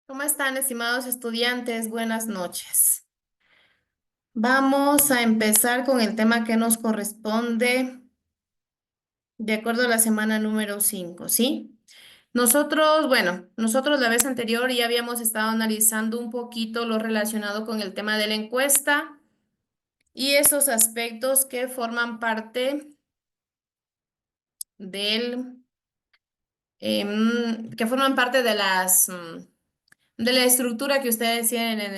¿Cómo están, estimados estudiantes? Buenas noches. Vamos a empezar con el tema que nos corresponde de acuerdo a la semana número 5, ¿sí? Nosotros la vez anterior ya habíamos estado analizando un poquito lo relacionado con el tema de la encuesta y esos aspectos que forman parte del, que forman parte de de la estructura que ustedes tienen en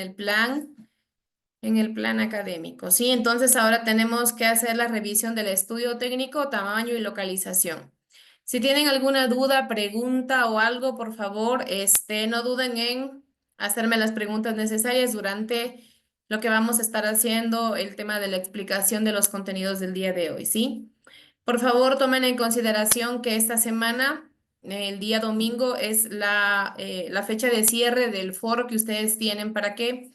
el plan académico, ¿sí? Entonces ahora tenemos que hacer la revisión del estudio técnico, tamaño y localización. Si tienen alguna duda, pregunta o algo, por favor, no duden en hacerme las preguntas necesarias durante lo que vamos a estar haciendo, el tema de la explicación de los contenidos del día de hoy, ¿sí? Por favor, tomen en consideración que esta semana, el día domingo, es la fecha de cierre del foro que ustedes tienen para que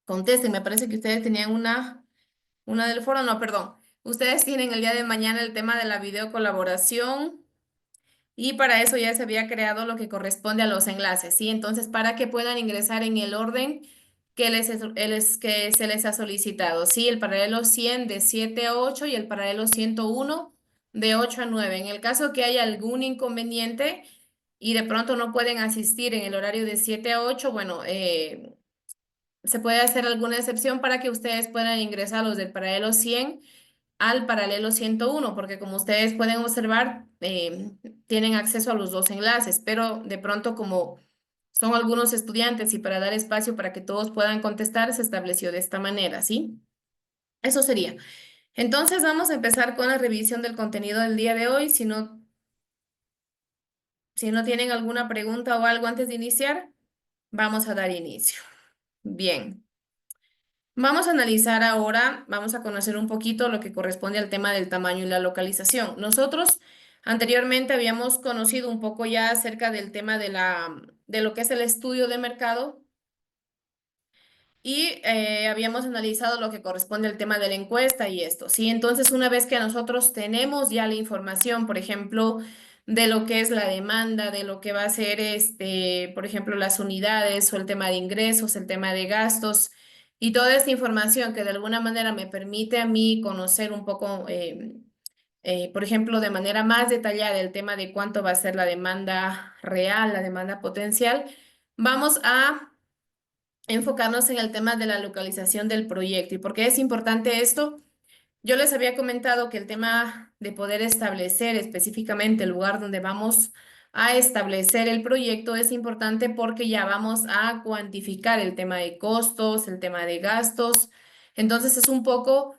contesten. Me parece que ustedes tenían una del foro, no, perdón. Ustedes tienen el día de mañana el tema de la videocolaboración y para eso ya se había creado lo que corresponde a los enlaces, ¿sí? Entonces, para que puedan ingresar en el orden que se les ha solicitado, ¿sí? El paralelo 100 de 7 a 8 y el paralelo 101 de 8 a 9. En el caso que haya algún inconveniente y de pronto no pueden asistir en el horario de 7 a 8, bueno, se puede hacer alguna excepción para que ustedes puedan ingresar los del paralelo 100 al paralelo 101, porque como ustedes pueden observar, tienen acceso a los dos enlaces, pero de pronto como son algunos estudiantes y para dar espacio para que todos puedan contestar, se estableció de esta manera, ¿sí? Eso sería. Entonces vamos a empezar con la revisión del contenido del día de hoy. Si no tienen alguna pregunta o algo antes de iniciar, vamos a dar inicio. Bien. Vamos a analizar ahora, vamos a conocer un poquito lo que corresponde al tema del tamaño y la localización. Nosotros anteriormente habíamos conocido un poco ya acerca del tema de lo que es el estudio de mercado y habíamos analizado lo que corresponde al tema de la encuesta y esto, ¿sí? Entonces, una vez que nosotros tenemos ya la información, por ejemplo, de lo que es la demanda, de lo que va a ser, por ejemplo, las unidades o el tema de ingresos, el tema de gastos y toda esta información que de alguna manera me permite a mí conocer un poco, por ejemplo, de manera más detallada el tema de cuánto va a ser la demanda real, la demanda potencial, vamos a enfocarnos en el tema de la localización del proyecto. ¿Y por qué es importante esto? Yo les había comentado que el tema de poder establecer específicamente el lugar donde vamos a establecer el proyecto es importante porque ya vamos a cuantificar el tema de costos, el tema de gastos. Entonces es un poco,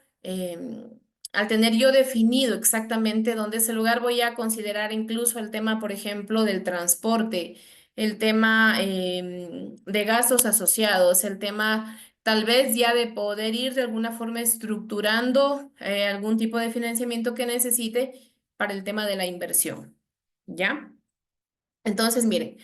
al tener yo definido exactamente dónde es el lugar, voy a considerar incluso el tema, por ejemplo, del transporte, el tema de gastos asociados, el tema tal vez ya de poder ir de alguna forma estructurando algún tipo de financiamiento que necesite para el tema de la inversión. ¿Ya? Entonces, miren,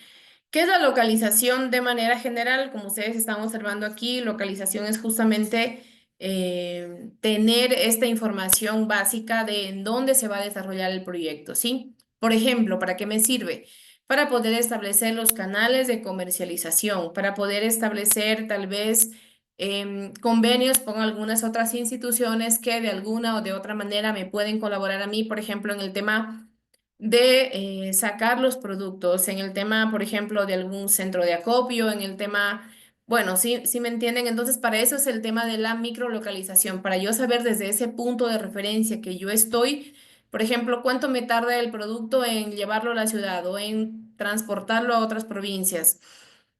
¿qué es la localización de manera general? Como ustedes están observando aquí, localización es justamente tener esta información básica de en dónde se va a desarrollar el proyecto, ¿sí? Por ejemplo, ¿para qué me sirve? Para poder establecer los canales de comercialización, para poder establecer tal vez convenios con algunas otras instituciones que de alguna o de otra manera me pueden colaborar a mí, por ejemplo, en el tema de sacar los productos en el tema, por ejemplo, de algún centro de acopio, en el tema, bueno, sí me entienden. Entonces, para eso es el tema de la microlocalización, para yo saber desde ese punto de referencia que yo estoy, por ejemplo, cuánto me tarda el producto en llevarlo a la ciudad o en transportarlo a otras provincias.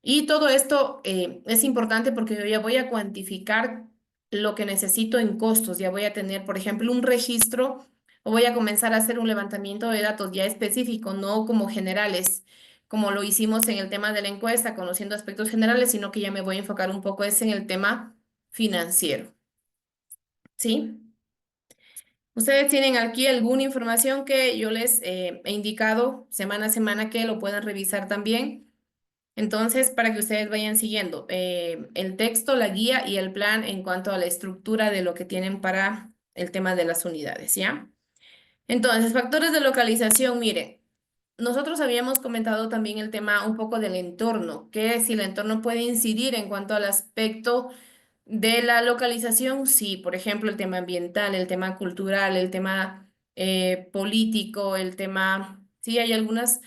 Y todo esto es importante porque yo ya voy a cuantificar lo que necesito en costos, ya voy a tener, por ejemplo, un registro o voy a comenzar a hacer un levantamiento de datos ya específico, no como generales, como lo hicimos en el tema de la encuesta, conociendo aspectos generales, sino que ya me voy a enfocar un poco es en el tema financiero. ¿Sí? Ustedes tienen aquí alguna información que yo les he indicado semana a semana que lo puedan revisar también. Entonces, para que ustedes vayan siguiendo el texto, la guía y el plan en cuanto a la estructura de lo que tienen para el tema de las unidades, ¿ya? Entonces, factores de localización, mire. nosotros habíamos comentado también el tema un poco del entorno, que si el entorno puede incidir en cuanto al aspecto de la localización, sí, por ejemplo, el tema ambiental, el tema cultural, el tema político, el tema, sí, hay algunos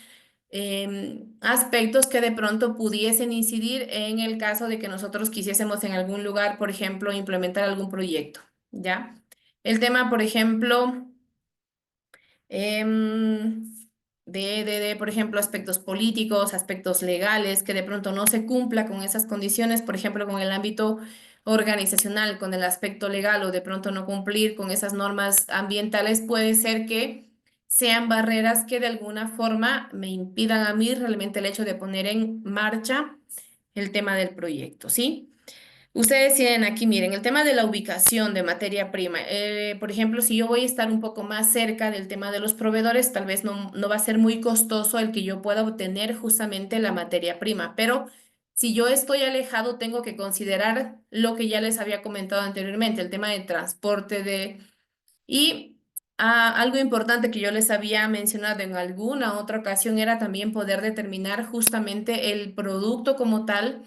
aspectos que de pronto pudiesen incidir en el caso de que nosotros quisiésemos en algún lugar, por ejemplo, implementar algún proyecto, ¿ya? El tema, por ejemplo em, por ejemplo, aspectos políticos, aspectos legales, que de pronto no se cumpla con esas condiciones, por ejemplo, con el ámbito organizacional, con el aspecto legal o de pronto no cumplir con esas normas ambientales, puede ser que sean barreras que de alguna forma me impidan a mí realmente el hecho de poner en marcha el tema del proyecto, ¿sí? Ustedes tienen aquí, miren, el tema de la ubicación de materia prima. Por ejemplo, si yo voy a estar un poco más cerca del tema de los proveedores, tal vez no va a ser muy costoso el que yo pueda obtener justamente la materia prima, pero si yo estoy alejado, tengo que considerar lo que ya les había comentado anteriormente, el tema de transporte y algo importante que yo les había mencionado en alguna otra ocasión era también poder determinar justamente el producto como tal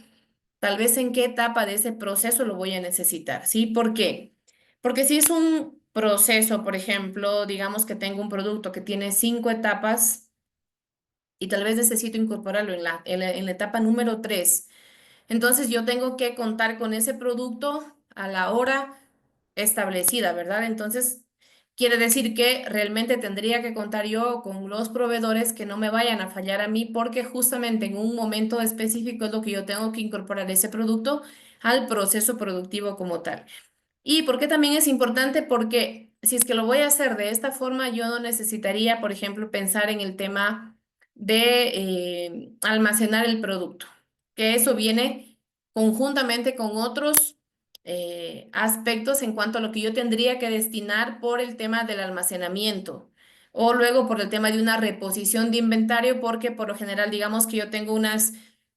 vez en qué etapa de ese proceso lo voy a necesitar, ¿sí? ¿Por qué? Porque si es un proceso, por ejemplo, digamos que tengo un producto que tiene 5 etapas y tal vez necesito incorporarlo en la etapa número 3. Entonces yo tengo que contar con ese producto a la hora establecida, ¿verdad? Entonces quiere decir que realmente tendría que contar yo con los proveedores que no me vayan a fallar a mí porque justamente en un momento específico es lo que yo tengo que incorporar ese producto al proceso productivo como tal. ¿Y por qué también es importante? Porque si es que lo voy a hacer de esta forma, yo no necesitaría, por ejemplo, pensar en el tema de almacenar el producto, que eso viene conjuntamente con otros aspectos en cuanto a lo que yo tendría que destinar por el tema del almacenamiento o luego por el tema de una reposición de inventario, porque por lo general digamos que yo tengo unas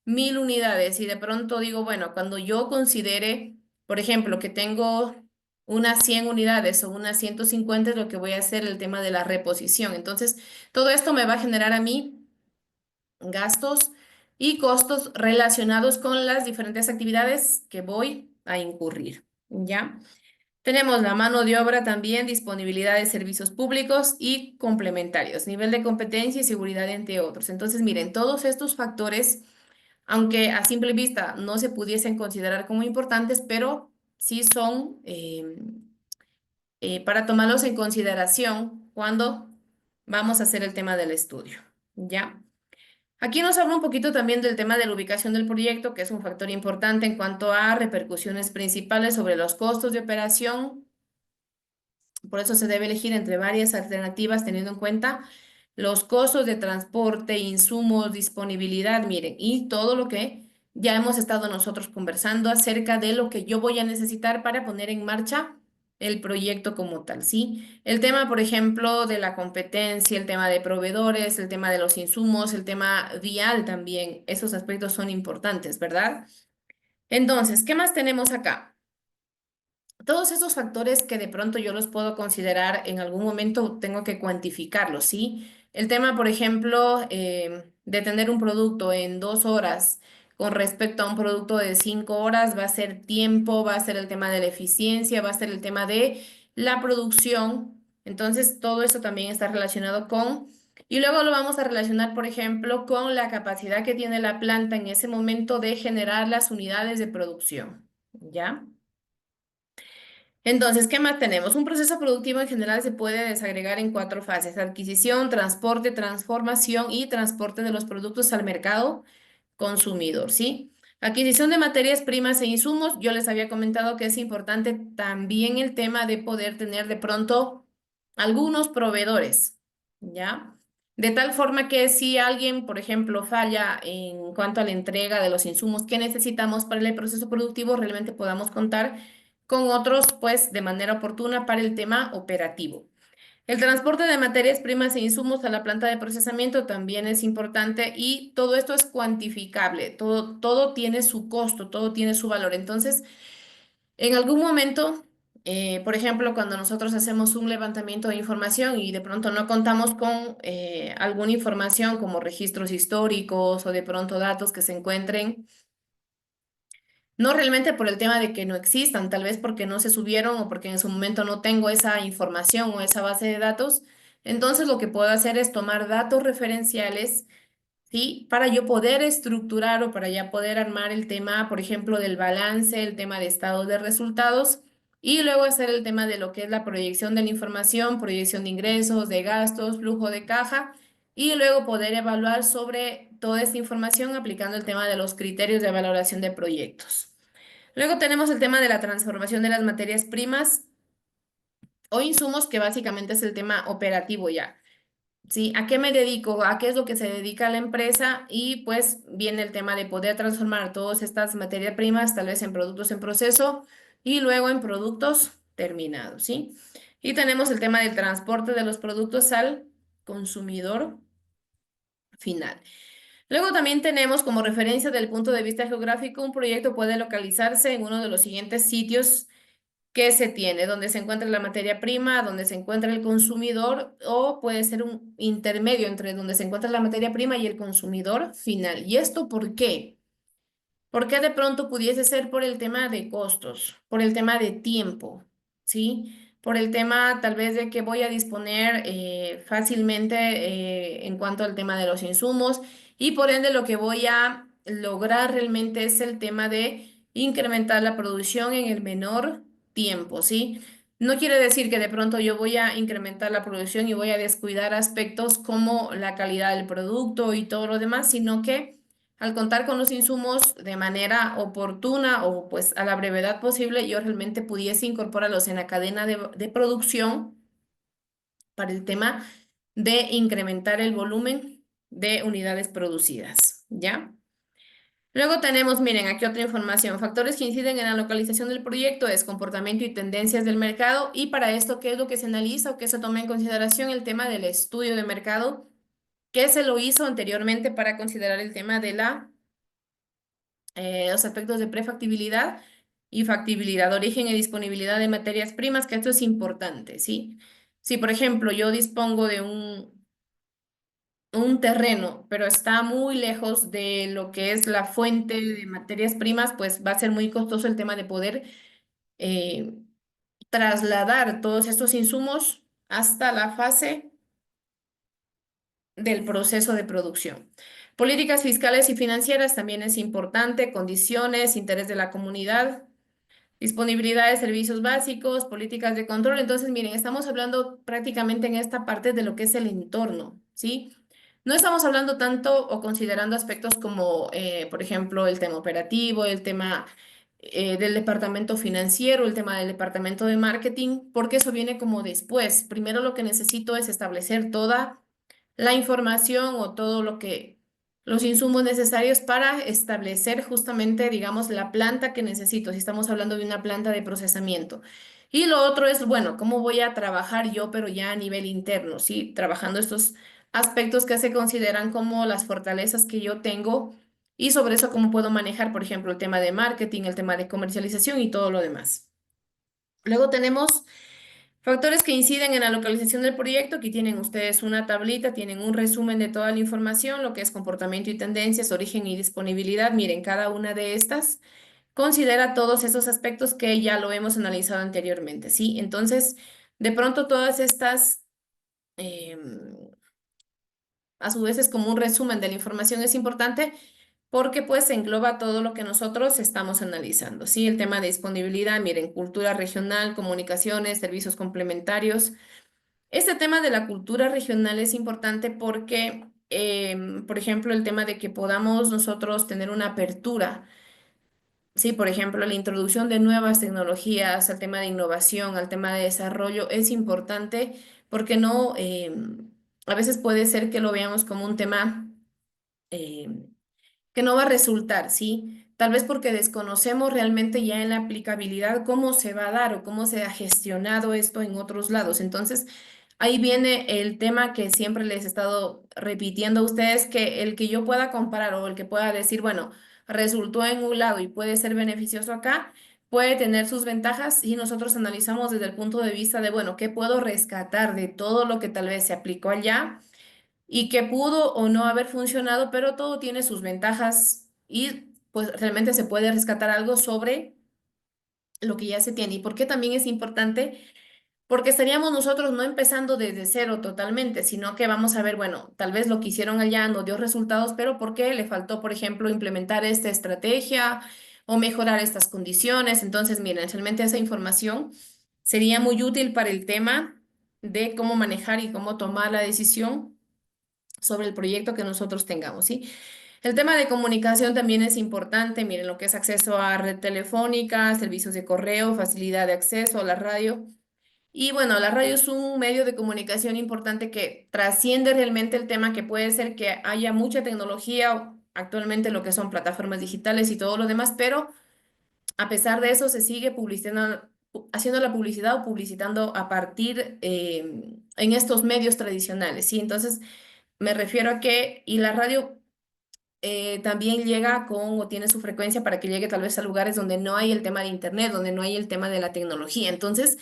1000 unidades y de pronto digo, bueno, cuando yo considere por ejemplo, que tengo unas 100 unidades o unas 150 es lo que voy a hacer el tema de la reposición. Entonces, todo esto me va a generar a mí gastos y costos relacionados con las diferentes actividades que voy a incurrir. ¿Ya? Tenemos la mano de obra también, disponibilidad de servicios públicos y complementarios, nivel de competencia y seguridad, entre otros. Entonces, miren, todos estos factores aunque a simple vista no se pudiesen considerar como importantes, pero sí son para tomarlos en consideración cuando vamos a hacer el tema del estudio, ¿ya? Aquí nos habla un poquito también del tema de la ubicación del proyecto, que es un factor importante en cuanto a repercusiones principales sobre los costos de operación. Por eso se debe elegir entre varias alternativas teniendo en cuenta los costos de transporte, insumos, disponibilidad, miren, y todo lo que ya hemos estado nosotros conversando acerca de lo que yo voy a necesitar para poner en marcha el proyecto como tal, ¿sí? El tema, por ejemplo, de la competencia, el tema de proveedores, el tema de los insumos, el tema vial también, esos aspectos son importantes, ¿verdad? Entonces, ¿qué más tenemos acá? Todos esos factores que de pronto yo los puedo considerar en algún momento tengo que cuantificarlos, ¿sí? El tema, por ejemplo, de tener un producto en 2 horas con respecto a un producto de 5 horas va a ser tiempo, va a ser el tema de la eficiencia, va a ser el tema de la producción. Entonces, todo eso también está relacionado con... Y luego lo vamos a relacionar, por ejemplo, con la capacidad que tiene la planta en ese momento de generar las unidades de producción, ¿ya? Entonces, ¿qué más tenemos? Un proceso productivo en general se puede desagregar en 4 fases: adquisición, transporte, transformación y transporte de los productos al mercado consumidor, ¿sí? Adquisición de materias primas e insumos. Yo les había comentado que es importante también el tema de poder tener de pronto algunos proveedores, ¿ya? De tal forma que si alguien, por ejemplo, falla en cuanto a la entrega de los insumos que necesitamos para el proceso productivo, realmente podamos contar con otros, pues, de manera oportuna para el tema operativo. El transporte de materias primas e insumos a la planta de procesamiento también es importante y todo esto es cuantificable, todo tiene su costo, todo tiene su valor. Entonces, en algún momento Por ejemplo, cuando nosotros hacemos un levantamiento de información y de pronto no contamos con alguna información como registros históricos o de pronto datos que se encuentren, no realmente por el tema de que no existan, tal vez porque no se subieron o porque en su momento no tengo esa información o esa base de datos, entonces lo que puedo hacer es tomar datos referenciales, ¿sí? Para yo poder estructurar o para ya poder armar el tema, por ejemplo, del balance, el tema de estado de resultados y luego hacer el tema de lo que es la proyección de la información, proyección de ingresos, de gastos, flujo de caja y luego poder evaluar sobre toda esta información aplicando el tema de los criterios de valoración de proyectos. Luego tenemos el tema de la transformación de las materias primas o insumos, que básicamente es el tema operativo ya. ¿Sí? ¿A qué me dedico? ¿A qué es lo que se dedica la empresa? Y pues viene el tema de poder transformar todas estas materias primas, tal vez en productos en proceso y luego en productos terminados, ¿sí? Y tenemos el tema del transporte de los productos al consumidor final. Luego también tenemos como referencia del punto de vista geográfico, un proyecto puede localizarse en uno de los siguientes sitios que se tiene, donde se encuentra la materia prima, donde se encuentra el consumidor, o puede ser un intermedio entre donde se encuentra la materia prima y el consumidor final. ¿Y esto por qué? Porque de pronto pudiese ser por el tema de costos, por el tema de tiempo, ¿sí? Por el tema tal vez de que voy a disponer fácilmente en cuanto al tema de los insumos y por ende lo que voy a lograr realmente es el tema de incrementar la producción en el menor tiempo, ¿sí? No quiere decir que de pronto yo voy a incrementar la producción y voy a descuidar aspectos como la calidad del producto y todo lo demás, sino que al contar con los insumos de manera oportuna o pues a la brevedad posible, yo realmente pudiese incorporarlos en la cadena de producción para el tema de incrementar el volumen de unidades producidas, ¿ya? Luego tenemos, miren, aquí otra información. Factores que inciden en la localización del proyecto es comportamiento y tendencias del mercado. Y para esto, ¿qué es lo que se analiza o qué se toma en consideración? El tema del estudio de mercado, que se lo hizo anteriormente para considerar el tema de los aspectos de prefactibilidad y factibilidad, origen y disponibilidad de materias primas, que esto es importante, ¿sí? Si, por ejemplo, yo dispongo de un terreno, pero está muy lejos de lo que es la fuente de materias primas, pues va a ser muy costoso el tema de poder eh, trasladar todos estos insumos hasta la fase del proceso de producción. Políticas fiscales y financieras también es importante, condiciones, interés de la comunidad, disponibilidad de servicios básicos, políticas de control. Entonces, miren, estamos hablando prácticamente en esta parte de lo que es el entorno, ¿sí? No estamos hablando tanto o considerando aspectos como, por ejemplo, el tema operativo, el tema del departamento financiero, el tema del departamento de marketing, porque eso viene como después. Primero lo que necesito es establecer toda la información o todo lo que, los insumos necesarios para establecer justamente, digamos, la planta que necesito, si estamos hablando de una planta de procesamiento. Y lo otro es, bueno, cómo voy a trabajar yo, pero ya a nivel interno, ¿sí? Trabajando estos aspectos que se consideran como las fortalezas que yo tengo y sobre eso cómo puedo manejar, por ejemplo, el tema de marketing, el tema de comercialización y todo lo demás. Luego tenemos factores que inciden en la localización del proyecto. Aquí tienen ustedes una tablita, tienen un resumen de toda la información, lo que es comportamiento y tendencias, origen y disponibilidad. Miren, cada una de estas considera todos esos aspectos que ya lo hemos analizado anteriormente, ¿sí? Entonces, de pronto todas estas, a su vez es como un resumen de la información, es importante porque pues engloba todo lo que nosotros estamos analizando, ¿sí? El tema de disponibilidad, miren, cultura regional, comunicaciones, servicios complementarios. Este tema de la cultura regional es importante porque, por ejemplo, el tema de que podamos nosotros tener una apertura, ¿sí? Por ejemplo, la introducción de nuevas tecnologías, al tema de innovación, al tema de desarrollo, es importante porque no, a veces puede ser que lo veamos como un tema em, que no va a resultar, ¿sí? Tal vez porque desconocemos realmente ya en la aplicabilidad cómo se va a dar o cómo se ha gestionado esto en otros lados. Entonces, ahí viene el tema que siempre les he estado repitiendo a ustedes, que el que yo pueda comparar o el que pueda decir, bueno, resultó en un lado y puede ser beneficioso acá, puede tener sus ventajas y nosotros analizamos desde el punto de vista de, bueno, ¿qué puedo rescatar de todo lo que tal vez se aplicó allá y que pudo o no haber funcionado, pero todo tiene sus ventajas y pues realmente se puede rescatar algo sobre lo que ya se tiene? ¿Y por qué también es importante? Porque estaríamos nosotros no empezando desde cero totalmente, sino que vamos a ver, bueno, tal vez lo que hicieron allá no dio resultados, pero ¿por qué le faltó, por ejemplo, implementar esta estrategia o mejorar estas condiciones? Entonces, miren, realmente esa información sería muy útil para el tema de cómo manejar y cómo tomar la decisión sobre el proyecto que nosotros tengamos, ¿sí? El tema de comunicación también es importante, miren, lo que es acceso a red telefónica, servicios de correo, facilidad de acceso a la radio. Y bueno, la radio es un medio de comunicación importante que trasciende realmente el tema que puede ser que haya mucha tecnología actualmente lo que son plataformas digitales y todo lo demás, pero a pesar de eso se sigue publicitando, haciendo la publicidad o publicitando a partir en estos medios tradicionales, ¿sí? Entonces me refiero a que, y la radio también llega con o tiene su frecuencia para que llegue tal vez a lugares donde no hay el tema de internet, donde no hay el tema de la tecnología. Entonces,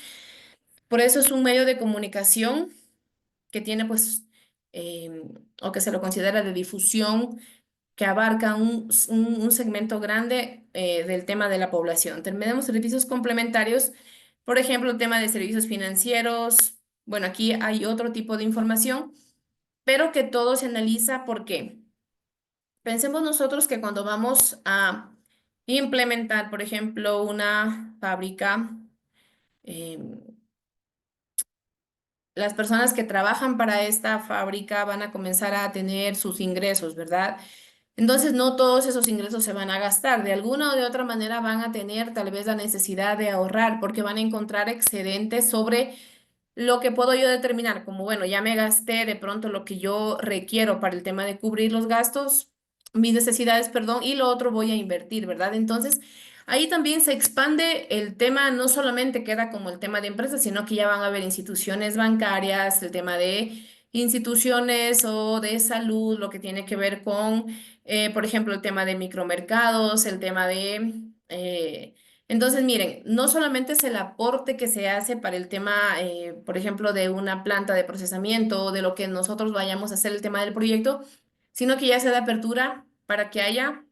por eso es un medio de comunicación que tiene pues, o que se lo considera de difusión, que abarca un segmento grande del tema de la población. Tenemos servicios complementarios, por ejemplo, el tema de servicios financieros. Bueno, aquí hay otro tipo de información, pero que todo se analiza porque pensemos nosotros que cuando vamos a implementar, por ejemplo, una fábrica, em, las personas que trabajan para esta fábrica van a comenzar a tener sus ingresos, ¿verdad? Entonces, no todos esos ingresos se van a gastar. De alguna o de otra manera van a tener tal vez la necesidad de ahorrar porque van a encontrar excedentes sobre lo que puedo yo determinar, como bueno, ya me gasté de pronto lo que yo requiero para el tema de cubrir los gastos, mis necesidades, perdón, y lo otro voy a invertir, ¿verdad? Entonces, ahí también se expande el tema, no solamente queda como el tema de empresas, sino que ya van a haber instituciones bancarias, el tema de instituciones o de salud, lo que tiene que ver con, por ejemplo, el tema de micromercados, el tema de... entonces, miren, no solamente es el aporte que se hace para el tema, por ejemplo, de una planta de procesamiento o de lo que nosotros vayamos a hacer el tema del proyecto, sino que ya se da apertura para que haya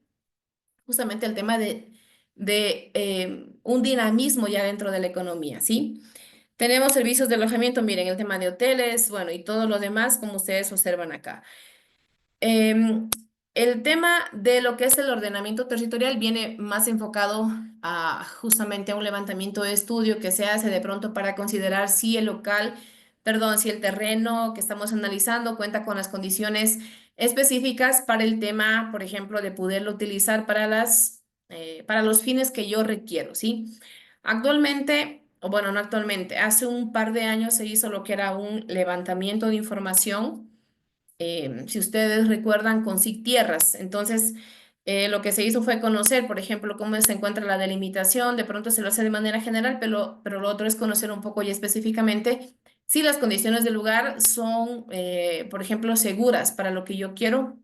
justamente el tema de un dinamismo ya dentro de la economía, ¿sí? Tenemos servicios de alojamiento, miren, el tema de hoteles, bueno, y todo lo demás, como ustedes observan acá. Em, el tema de lo que es el ordenamiento territorial viene más enfocado a justamente a un levantamiento de estudio que se hace de pronto para considerar si el local, perdón, si el terreno que estamos analizando cuenta con las condiciones específicas para el tema, por ejemplo, de poderlo utilizar para para los fines que yo requiero, ¿sí? Actualmente, o bueno, no actualmente, hace un par de años se hizo lo que era un levantamiento de información si ustedes recuerdan, con SIC Tierras. Entonces, lo que se hizo fue conocer, por ejemplo, cómo se encuentra la delimitación, de pronto se lo hace de manera general, pero lo otro es conocer un poco y específicamente si las condiciones del lugar son, por ejemplo, seguras para lo que yo quiero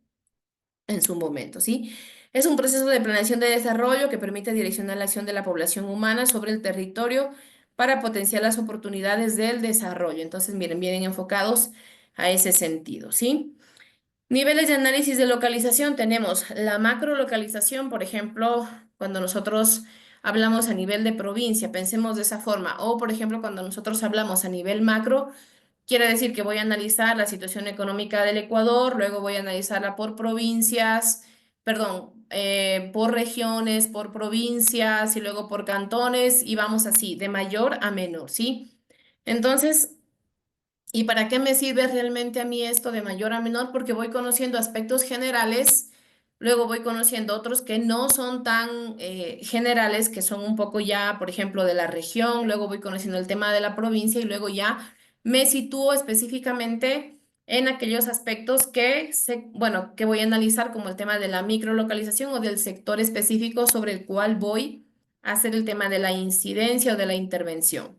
en su momento, ¿sí? Es un proceso de planeación de desarrollo que permite direccionar la acción de la población humana sobre el territorio para potenciar las oportunidades del desarrollo. Entonces, miren, vienen enfocados a ese sentido, ¿sí? Niveles de análisis de localización tenemos la macrolocalización, por ejemplo, cuando nosotros hablamos a nivel de provincia, pensemos de esa forma, o por ejemplo, cuando nosotros hablamos a nivel macro, quiere decir que voy a analizar la situación económica del Ecuador, luego voy a analizarla por provincias, perdón, por regiones, por provincias y luego por cantones y vamos así, de mayor a menor, ¿sí? Entonces, ¿y para qué me sirve realmente a mí esto de mayor a menor? Porque voy conociendo aspectos generales, luego voy conociendo otros que no son tan generales, que son un poco ya, por ejemplo, de la región, luego voy conociendo el tema de la provincia y luego ya me sitúo específicamente en aquellos aspectos bueno, que voy a analizar como el tema de la microlocalización o del sector específico sobre el cual voy a hacer el tema de la incidencia o de la intervención.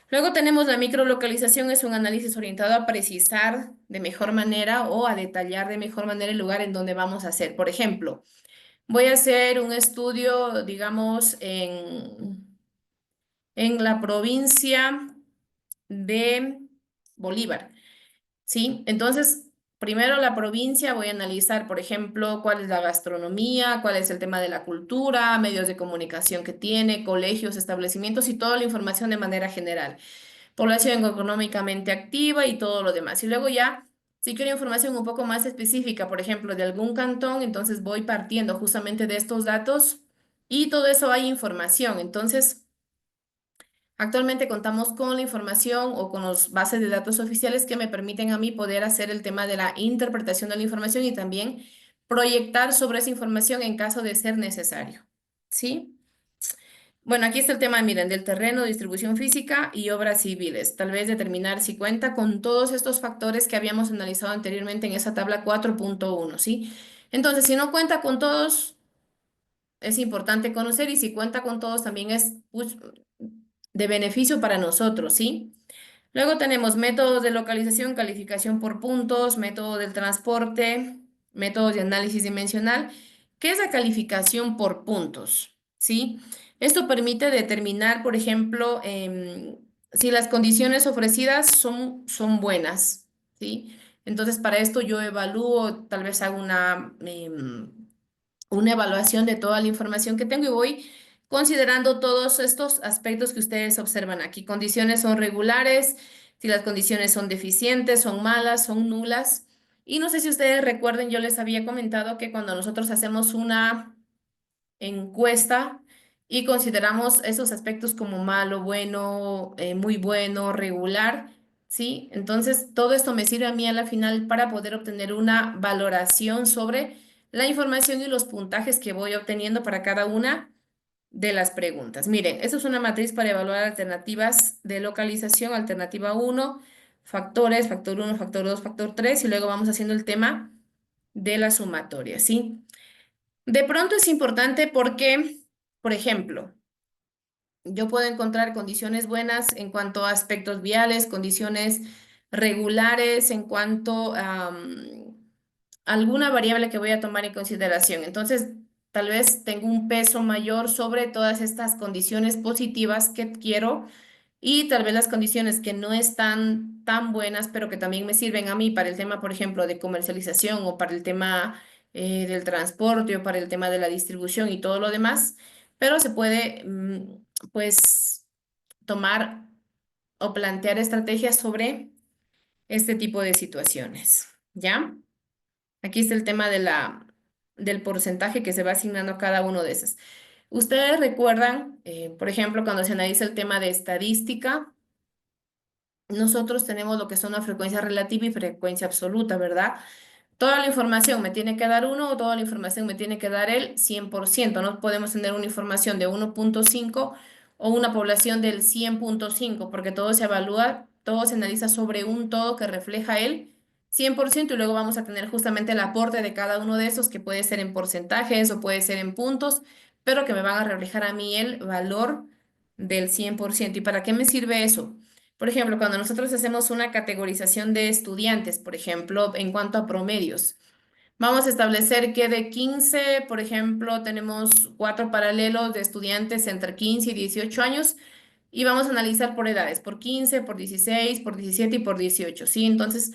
Luego tenemos la microlocalización, es un análisis orientado a precisar de mejor manera o a detallar de mejor manera el lugar en donde vamos a hacer. Por ejemplo, Voy a hacer un estudio, digamos, en la provincia de Bolívar. ¿Sí? Entonces, primero la provincia, voy a analizar, por ejemplo, cuál es la gastronomía, cuál es el tema de la cultura, medios de comunicación que tiene, colegios, establecimientos y toda la información de manera general. Población económicamente activa y todo lo demás. Y luego ya, si quiero información un poco más específica, por ejemplo, de algún cantón, entonces voy partiendo justamente de estos datos y todo eso hay información. Entonces, actualmente contamos con la información o con las bases de datos oficiales que me permiten a mí poder hacer el tema de la interpretación de la información y también proyectar sobre esa información en caso de ser necesario. ¿Sí? Bueno, aquí está el tema, miren, del terreno, distribución física y obras civiles. Tal vez determinar si cuenta con todos estos factores que habíamos analizado anteriormente en esa tabla 4.1, ¿sí? Entonces, si no cuenta con todos, es importante conocer y si cuenta con todos también es pues, de beneficio para nosotros, ¿sí? Luego tenemos métodos de localización, calificación por puntos, método del transporte, métodos de análisis dimensional. ¿Qué es la calificación por puntos? ¿Sí? Esto permite determinar, por ejemplo, si las condiciones ofrecidas son buenas, ¿sí? Entonces, para esto yo evalúo, tal vez hago una evaluación de toda la información que tengo y voy considerando todos estos aspectos que ustedes observan aquí. Condiciones son regulares, si las condiciones son deficientes, son malas, son nulas. Y no sé si ustedes recuerden, yo les había comentado que cuando nosotros hacemos una encuesta y consideramos esos aspectos como malo, bueno, muy bueno, regular, ¿sí? Entonces, todo esto me sirve a mí a la final para poder obtener una valoración sobre la información y los puntajes que voy obteniendo para cada una de las preguntas. Miren, esta es una matriz para evaluar alternativas de localización, alternativa uno, factores, factor uno, factor 2, factor 3 y luego vamos haciendo el tema de la sumatoria, ¿sí? De pronto es importante porque, por ejemplo, yo puedo encontrar condiciones buenas en cuanto a aspectos viales, condiciones regulares en cuanto a alguna variable que voy a tomar en consideración. Entonces, tal vez tengo un peso mayor sobre todas estas condiciones positivas que quiero y tal vez las condiciones que no están tan buenas, pero que también me sirven a mí para el tema, por ejemplo, de comercialización o para el tema del transporte o para el tema de la distribución y todo lo demás, pero se puede, pues, tomar o plantear estrategias sobre este tipo de situaciones, ¿ya? Aquí está el tema del porcentaje que se va asignando a cada uno de esos. Ustedes recuerdan, por ejemplo, cuando se analiza el tema de estadística, nosotros tenemos lo que son la frecuencia relativa y frecuencia absoluta, ¿verdad? Toda la información me tiene que dar uno o toda la información me tiene que dar el 100%. No podemos tener una información de 1.5 o una población del 100.5 porque todo se evalúa, todo se analiza sobre un todo que refleja el 100% y luego vamos a tener justamente el aporte de cada uno de esos que puede ser en porcentajes o puede ser en puntos, pero que me van a reflejar a mí el valor del 100%. ¿Y para qué me sirve eso? Por ejemplo, cuando nosotros hacemos una categorización de estudiantes, por ejemplo, en cuanto a promedios, vamos a establecer que de 15, por ejemplo, tenemos cuatro paralelos de estudiantes entre 15 y 18 años y vamos a analizar por edades, por 15, por 16, por 17 y por 18, ¿sí? Entonces,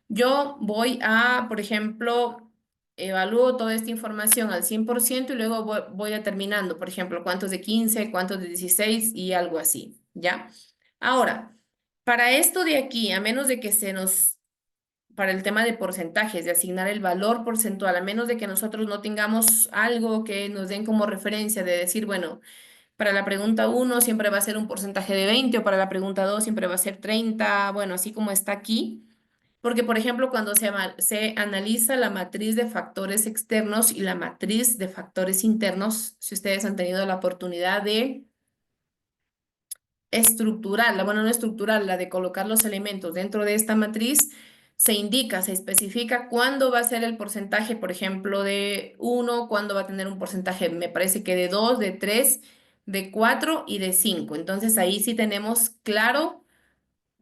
yo voy a, por ejemplo, evalúo toda esta información al 100% y luego voy determinando, por ejemplo, cuántos de 15, cuántos de 16 y algo así, ¿ya? Ahora, para esto de aquí, a menos de que para el tema de porcentajes, de asignar el valor porcentual, a menos de que nosotros no tengamos algo que nos den como referencia de decir, bueno, para la pregunta uno siempre va a ser un porcentaje de 20 o para la pregunta 2 siempre va a ser 30, bueno, así como está aquí. Porque, por ejemplo, cuando se analiza la matriz de factores externos y la matriz de factores internos, si ustedes han tenido la oportunidad de estructurarla, bueno, no estructurarla, de colocar los elementos dentro de esta matriz, se indica, se especifica cuándo va a ser el porcentaje, por ejemplo, de uno, cuándo va a tener un porcentaje, me parece que de 2, de 3, de 4 y de 5. Entonces ahí sí tenemos claro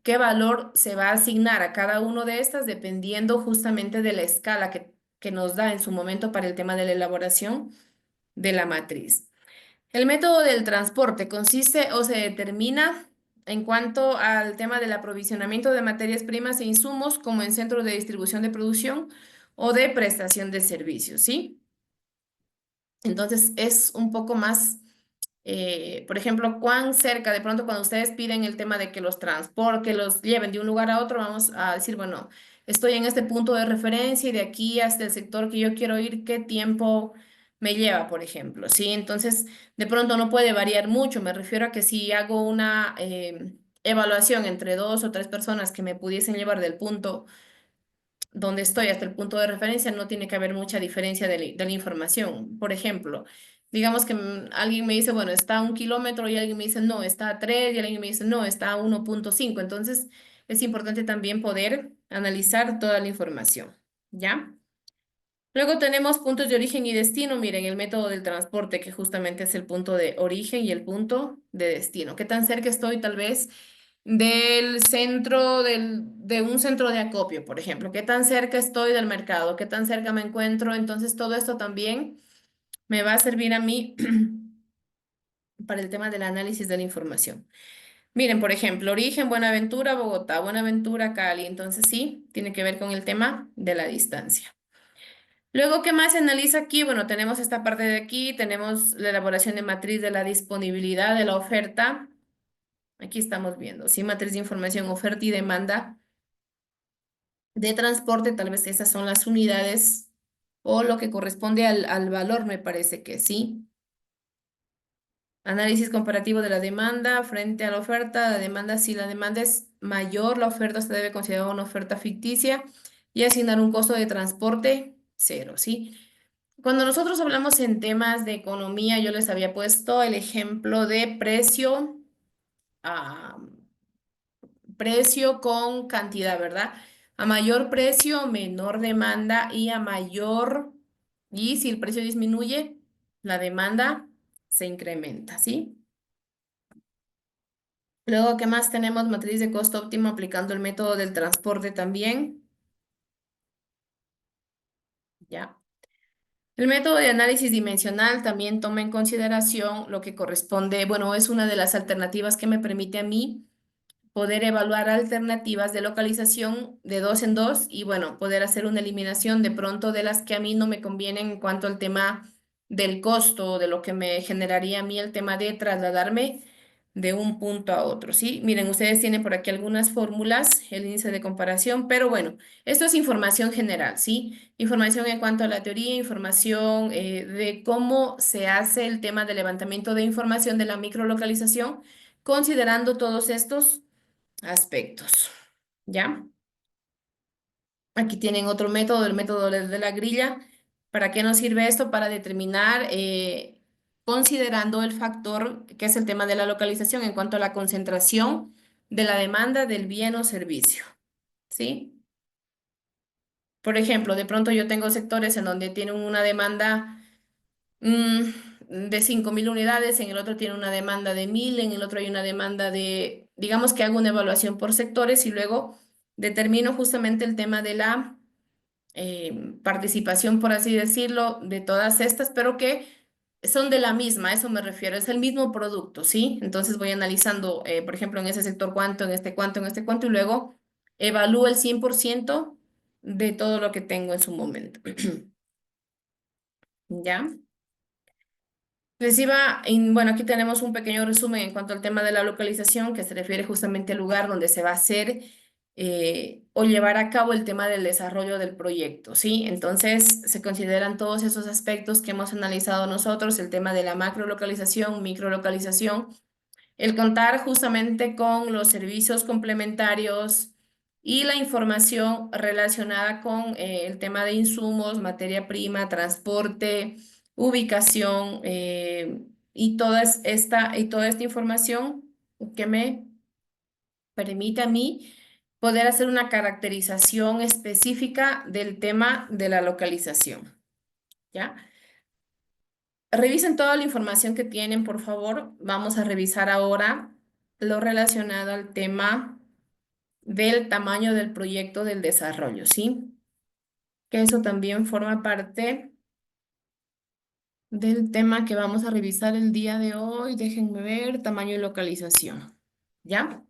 qué valor se va a asignar a cada uno de estas dependiendo justamente de la escala que nos da en su momento para el tema de la elaboración de la matriz. El método del transporte consiste o se determina en cuanto al tema del aprovisionamiento de materias primas e insumos como en centros de distribución de producción o de prestación de servicios, ¿sí? Entonces es un poco más, por ejemplo, cuán cerca, de pronto cuando ustedes piden el tema de que los transporten, que los lleven de un lugar a otro, vamos a decir, bueno, estoy en este punto de referencia y de aquí hasta el sector que yo quiero ir, ¿qué tiempo me lleva, por ejemplo? ¿Sí? Entonces, de pronto no puede variar mucho, me refiero a que si hago una evaluación entre dos o tres personas que me pudiesen llevar del punto donde estoy hasta el punto de referencia, no tiene que haber mucha diferencia de la información. Por ejemplo, digamos que alguien me dice, bueno, está a 1 kilómetro y alguien me dice, no, está a 3 y alguien me dice, no, está a 1,5. Entonces, es importante también poder analizar toda la información, ¿ya? Luego tenemos puntos de origen y destino. Miren, el método del transporte, que justamente es el punto de origen y el punto de destino. ¿Qué tan cerca estoy tal vez del centro de un centro de acopio, por ejemplo? ¿Qué tan cerca estoy del mercado? ¿Qué tan cerca me encuentro? Entonces, todo esto también me va a servir a mí para el tema del análisis de la información. Miren, por ejemplo, origen Buenaventura, Bogotá, Buenaventura, Cali. Entonces, sí, tiene que ver con el tema de la distancia. Luego, ¿qué más se analiza aquí? Bueno, tenemos esta parte de aquí, tenemos la elaboración de matriz de la disponibilidad de la oferta. Aquí estamos viendo, ¿sí? Matriz de información, oferta y demanda de transporte, tal vez esas son las unidades o lo que corresponde al valor, me parece que sí. Análisis comparativo de la demanda frente a la oferta. La demanda, si la demanda es mayor, la oferta se debe considerar una oferta ficticia y asignar un costo de transporte cero, ¿sí? Cuando nosotros hablamos en temas de economía, yo les había puesto el ejemplo de precio, ah, precio con cantidad, ¿verdad? A mayor precio, menor demanda y y si el precio disminuye, la demanda se incrementa, ¿sí? Luego, ¿qué más tenemos? Matriz de costo óptimo aplicando el método del transporte también, ¿ya? El método de análisis dimensional también toma en consideración lo que corresponde, bueno, es una de las alternativas que me permite a mí poder evaluar alternativas de localización de dos en dos y bueno, poder hacer una eliminación de pronto de las que a mí no me convienen en cuanto al tema del costo, de lo que me generaría a mí el tema de trasladarme de un punto a otro, ¿sí? Miren, ustedes tienen por aquí algunas fórmulas, el índice de comparación, pero bueno, esto es información general, ¿sí? Información en cuanto a la teoría, información de cómo se hace el tema del levantamiento de información de la microlocalización, considerando todos estos aspectos. ¿Ya? Aquí tienen otro método, el método de la grilla. ¿Para qué nos sirve esto? Para determinar, considerando el factor que es el tema de la localización en cuanto a la concentración de la demanda del bien o servicio. ¿Sí? Por ejemplo, de pronto yo tengo sectores en donde tienen una demanda de 5.000 unidades, en el otro tiene una demanda de 1.000, en el otro hay una demanda de, digamos que hago una evaluación por sectores y luego determino justamente el tema de la participación, por así decirlo, de todas estas, pero que son de la misma, a eso me refiero, es el mismo producto, ¿sí? Entonces voy analizando, por ejemplo, en ese sector cuánto, en este cuánto, en este cuánto, y luego evalúo el 100% de todo lo que tengo en su momento. ¿Ya? Les iba, bueno, aquí tenemos un pequeño resumen en cuanto al tema de la localización, que se refiere justamente al lugar donde se va a hacer o llevar a cabo el tema del desarrollo del proyecto, ¿sí? Entonces, se consideran todos esos aspectos que hemos analizado nosotros, el tema de la macrolocalización, microlocalización, el contar justamente con los servicios complementarios y la información relacionada con el tema de insumos, materia prima, transporte, ubicación y toda esta información que me permite a mí poder hacer una caracterización específica del tema de la localización, ¿ya? Revisen toda la información que tienen, por favor. Vamos a revisar ahora lo relacionado al tema del tamaño del proyecto del desarrollo, ¿sí? Que eso también forma parte del tema que vamos a revisar el día de hoy. Déjenme ver, tamaño y localización. ¿Ya?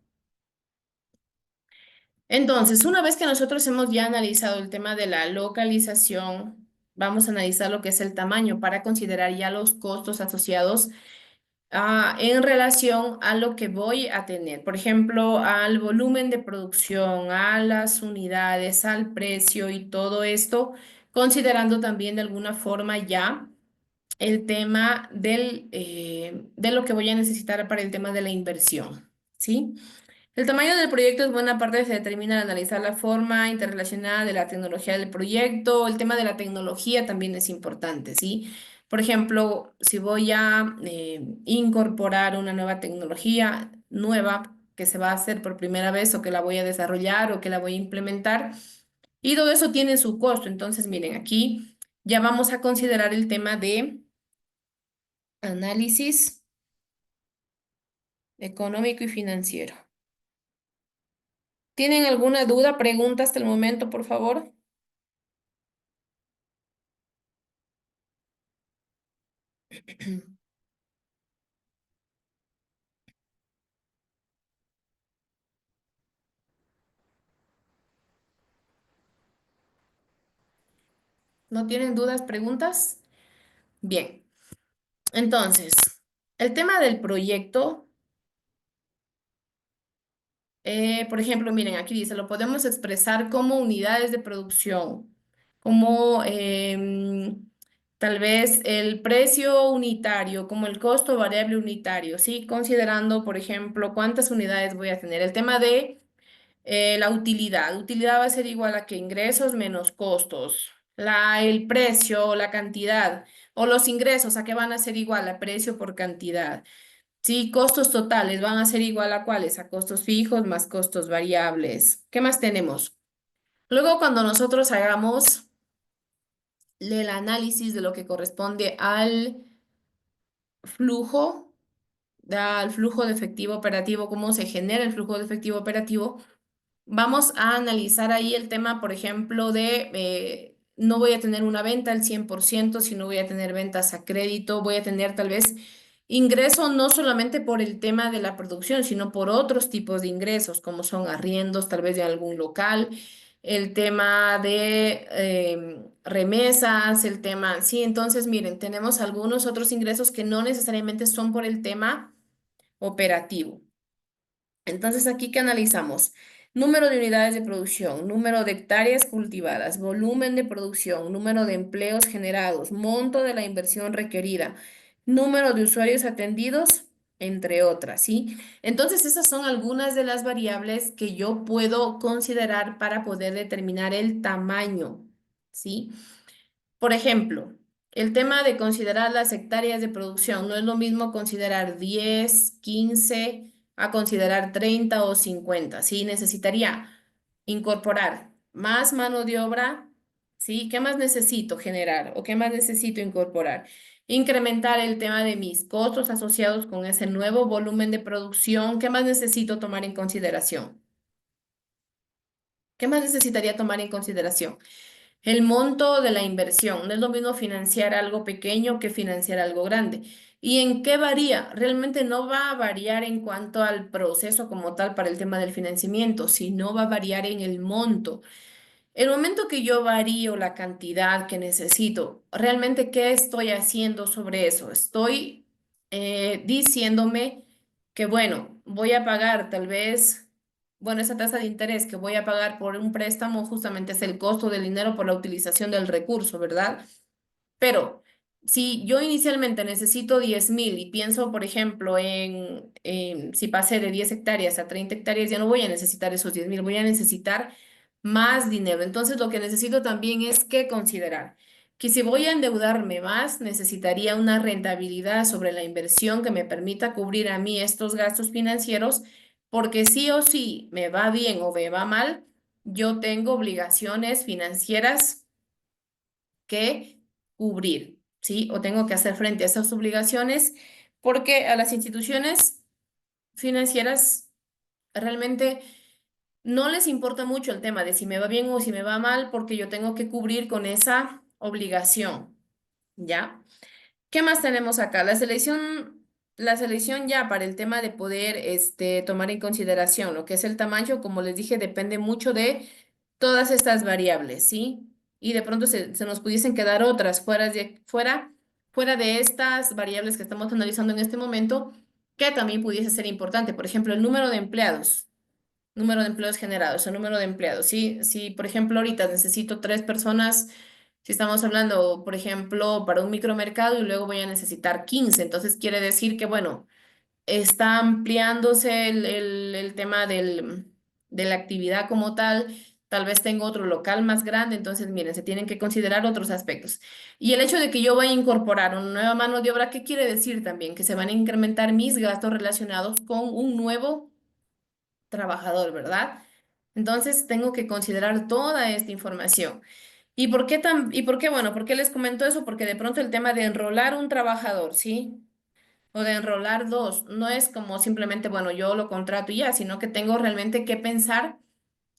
Entonces, una vez que nosotros hemos ya analizado el tema de la localización, vamos a analizar lo que es el tamaño para considerar ya los costos asociados en relación a lo que voy a tener. Por ejemplo, al volumen de producción, a las unidades, al precio y todo esto, considerando también de alguna forma ya el tema de lo que voy a necesitar para el tema de la inversión, ¿sí? El tamaño del proyecto es buena parte se determina al analizar la forma interrelacionada de la tecnología del proyecto. El tema de la tecnología también es importante, ¿sí? Por ejemplo, si voy a incorporar una nueva tecnología nueva que se va a hacer por primera vez o que la voy a desarrollar o que la voy a implementar, y todo eso tiene su costo. Entonces, miren, aquí ya vamos a considerar el tema de análisis económico y financiero. ¿Tienen alguna duda, pregunta hasta el momento, por favor? ¿No tienen dudas, preguntas? Bien, entonces, el tema del proyecto, por ejemplo, miren, aquí dice, lo podemos expresar como unidades de producción, como tal vez el precio unitario, como el costo variable unitario, ¿sí? Considerando, por ejemplo, cuántas unidades voy a tener. El tema de la utilidad. Utilidad va a ser igual a que ingresos menos costos. El precio, la cantidad o los ingresos, ¿a qué van a ser igual? A precio por cantidad. Sí, costos totales van a ser igual a cuáles? A costos fijos más costos variables. ¿Qué más tenemos? Luego, cuando nosotros hagamos el análisis de lo que corresponde flujo, al flujo de efectivo operativo, cómo se genera el flujo de efectivo operativo, vamos a analizar ahí el tema, por ejemplo, de no voy a tener una venta al 100%, sino voy a tener ventas a crédito, voy a tener tal vez ingreso no solamente por el tema de la producción, sino por otros tipos de ingresos, como son arriendos, tal vez de algún local, el tema de remesas, el tema, sí, entonces miren, tenemos algunos otros ingresos que no necesariamente son por el tema operativo. Entonces, aquí que analizamos número de unidades de producción, número de hectáreas cultivadas, volumen de producción, número de empleos generados, monto de la inversión requerida, número de usuarios atendidos, entre otras, ¿sí? Entonces, esas son algunas de las variables que yo puedo considerar para poder determinar el tamaño, ¿sí? Por ejemplo, el tema de considerar las hectáreas de producción, no es lo mismo considerar 10, 15, a considerar 30 o 50. Sí, necesitaría incorporar más mano de obra. ¿Sí? ¿Qué más necesito generar o qué más necesito incorporar? Incrementar el tema de mis costos asociados con ese nuevo volumen de producción. ¿Qué más necesito tomar en consideración? ¿Qué más necesitaría tomar en consideración? El monto de la inversión. No es lo mismo financiar algo pequeño que financiar algo grande. ¿Y en qué varía? Realmente no va a variar en cuanto al proceso como tal para el tema del financiamiento, sino va a variar en el monto. El momento que yo varío la cantidad que necesito, realmente, ¿qué estoy haciendo sobre eso? Estoy diciéndome que, bueno, voy a pagar tal vez, bueno, esa tasa de interés que voy a pagar por un préstamo justamente es el costo del dinero por la utilización del recurso, ¿verdad? Pero si yo inicialmente necesito 10.000 y pienso, por ejemplo, si pasé de 10 hectáreas a 30 hectáreas, ya no voy a necesitar esos 10.000, voy a necesitar más dinero. Entonces, lo que necesito también es que considerar que si voy a endeudarme más, necesitaría una rentabilidad sobre la inversión que me permita cubrir a mí estos gastos financieros, porque sí o sí me va bien o me va mal, yo tengo obligaciones financieras que cubrir, ¿sí? O tengo que hacer frente a esas obligaciones porque a las instituciones financieras realmente no les importa mucho el tema de si me va bien o si me va mal porque yo tengo que cubrir con esa obligación, ¿ya? ¿Qué más tenemos acá? La selección ya para el tema de poder tomar en consideración lo que es el tamaño, como les dije, depende mucho de todas estas variables, ¿sí? Y de pronto se nos pudiesen quedar otras fuera de estas variables que estamos analizando en este momento, que también pudiese ser importante. Por ejemplo, el número de empleos generados, el número de empleados, ¿sí? Si, por ejemplo, ahorita necesito 3 personas, si estamos hablando, por ejemplo, para un micromercado y luego voy a necesitar 15, entonces quiere decir que, bueno, está ampliándose el tema de la actividad como tal vez tengo otro local más grande, entonces, miren, se tienen que considerar otros aspectos. Y el hecho de que yo vaya a incorporar una nueva mano de obra, ¿qué quiere decir también? Que se van a incrementar mis gastos relacionados con un nuevo trabajador, ¿verdad? Entonces tengo que considerar toda esta información. Bueno, por qué les comento eso? Porque de pronto el tema de enrolar un trabajador, ¿sí? O de enrolar dos, no es como simplemente, bueno, yo lo contrato y ya, sino que tengo realmente que pensar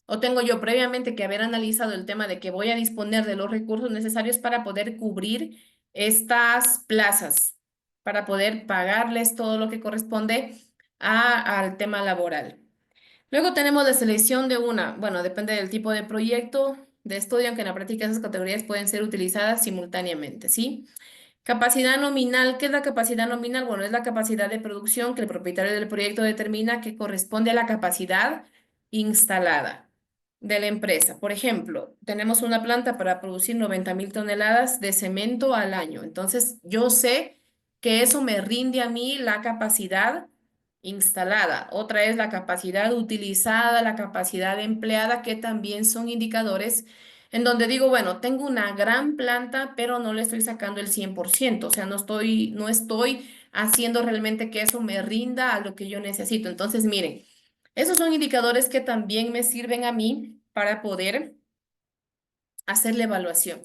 o tengo yo previamente que haber analizado el tema de que voy a disponer de los recursos necesarios para poder cubrir estas plazas, para poder pagarles todo lo que corresponde al tema laboral. Luego tenemos la selección de bueno, depende del tipo de proyecto de estudio, aunque en la práctica esas categorías pueden ser utilizadas simultáneamente, ¿sí? Capacidad nominal, ¿qué es la capacidad nominal? Bueno, es la capacidad de producción que el propietario del proyecto determina que corresponde a la capacidad instalada de la empresa. Por ejemplo, tenemos una planta para producir 90.000 toneladas de cemento al año. Entonces, yo sé que eso me rinde a mí la capacidad instalada. Otra es la capacidad utilizada, la capacidad empleada, que también son indicadores en donde digo, bueno, tengo una gran planta, pero no le estoy sacando el 100%, o sea, no estoy haciendo realmente que eso me rinda a lo que yo necesito. Entonces, miren, esos son indicadores que también me sirven a mí para poder hacer la evaluación.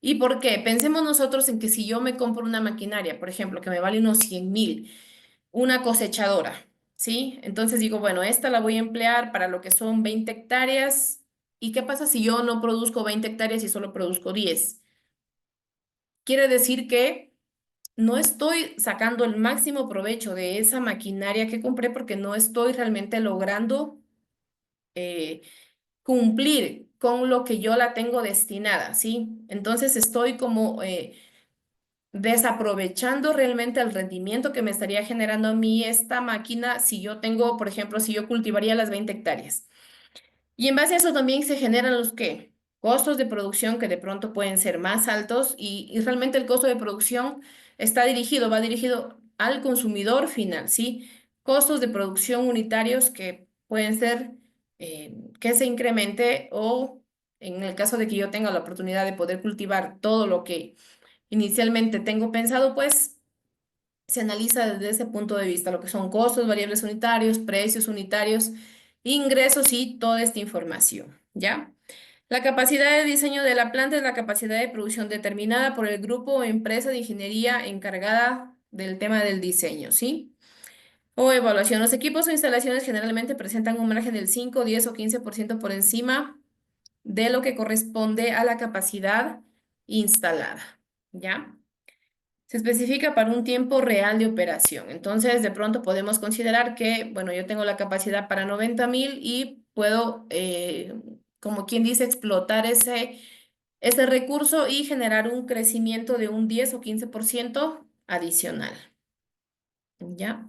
¿Y por qué? Pensemos nosotros en que si yo me compro una maquinaria, por ejemplo, que me vale unos 100.000, una cosechadora, ¿sí? Entonces digo, bueno, esta la voy a emplear para lo que son 20 hectáreas. ¿Y qué pasa si yo no produzco 20 hectáreas y solo produzco 10? Quiere decir que no estoy sacando el máximo provecho de esa maquinaria que compré porque no estoy realmente logrando eh, cumplir con lo que yo la tengo destinada, ¿sí? Entonces estoy como desaprovechando realmente el rendimiento que me estaría generando a mí esta máquina si yo tengo, por ejemplo, si yo cultivaría las 20 hectáreas. Y en base a eso también se generan los qué, costos de producción que de pronto pueden ser más altos y realmente el costo de producción va dirigido al consumidor final, ¿sí? Costos de producción unitarios que pueden ser que se incremente o en el caso de que yo tenga la oportunidad de poder cultivar todo lo que inicialmente tengo pensado, pues se analiza desde ese punto de vista lo que son costos, variables unitarios, precios unitarios, ingresos y toda esta información, ¿ya? La capacidad de diseño de la planta es la capacidad de producción determinada por el grupo o empresa de ingeniería encargada del tema del diseño, ¿sí? O evaluación. Los equipos o instalaciones generalmente presentan un margen del 5, 10 o 15% por encima de lo que corresponde a la capacidad instalada, ¿ya? Se especifica para un tiempo real de operación. Entonces, de pronto podemos considerar que, bueno, yo tengo la capacidad para 90.000 y puedo, como quien dice, explotar ese recurso y generar un crecimiento de un 10 o 15% adicional. ¿Ya?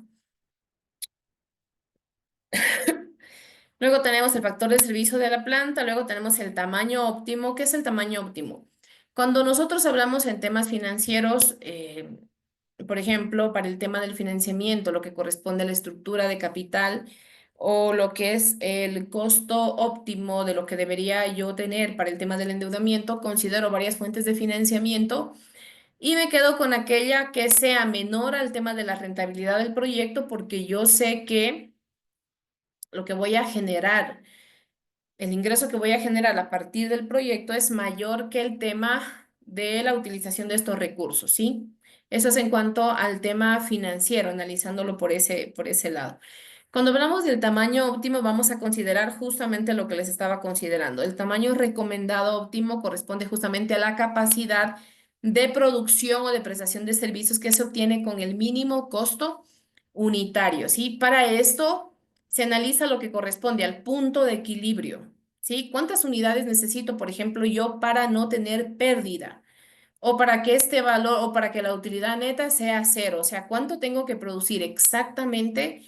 Luego tenemos el factor de servicio de la planta, luego tenemos el tamaño óptimo. ¿Qué es el tamaño óptimo? Cuando nosotros hablamos en temas financieros, por ejemplo, para el tema del financiamiento, lo que corresponde a la estructura de capital o lo que es el costo óptimo de lo que debería yo tener para el tema del endeudamiento, considero varias fuentes de financiamiento y me quedo con aquella que sea menor al tema de la rentabilidad del proyecto porque yo sé que lo que voy a generar, el ingreso que voy a generar a partir del proyecto es mayor que el tema de la utilización de estos recursos, ¿sí? Eso es en cuanto al tema financiero, analizándolo por ese lado. Cuando hablamos del tamaño óptimo, vamos a considerar justamente lo que les estaba considerando. El tamaño recomendado óptimo corresponde justamente a la capacidad de producción o de prestación de servicios que se obtiene con el mínimo costo unitario, ¿sí? Para esto se analiza lo que corresponde al punto de equilibrio, ¿sí? ¿Cuántas unidades necesito, por ejemplo, yo para no tener pérdida? O para que este valor, o para que la utilidad neta sea cero. O sea, ¿cuánto tengo que producir exactamente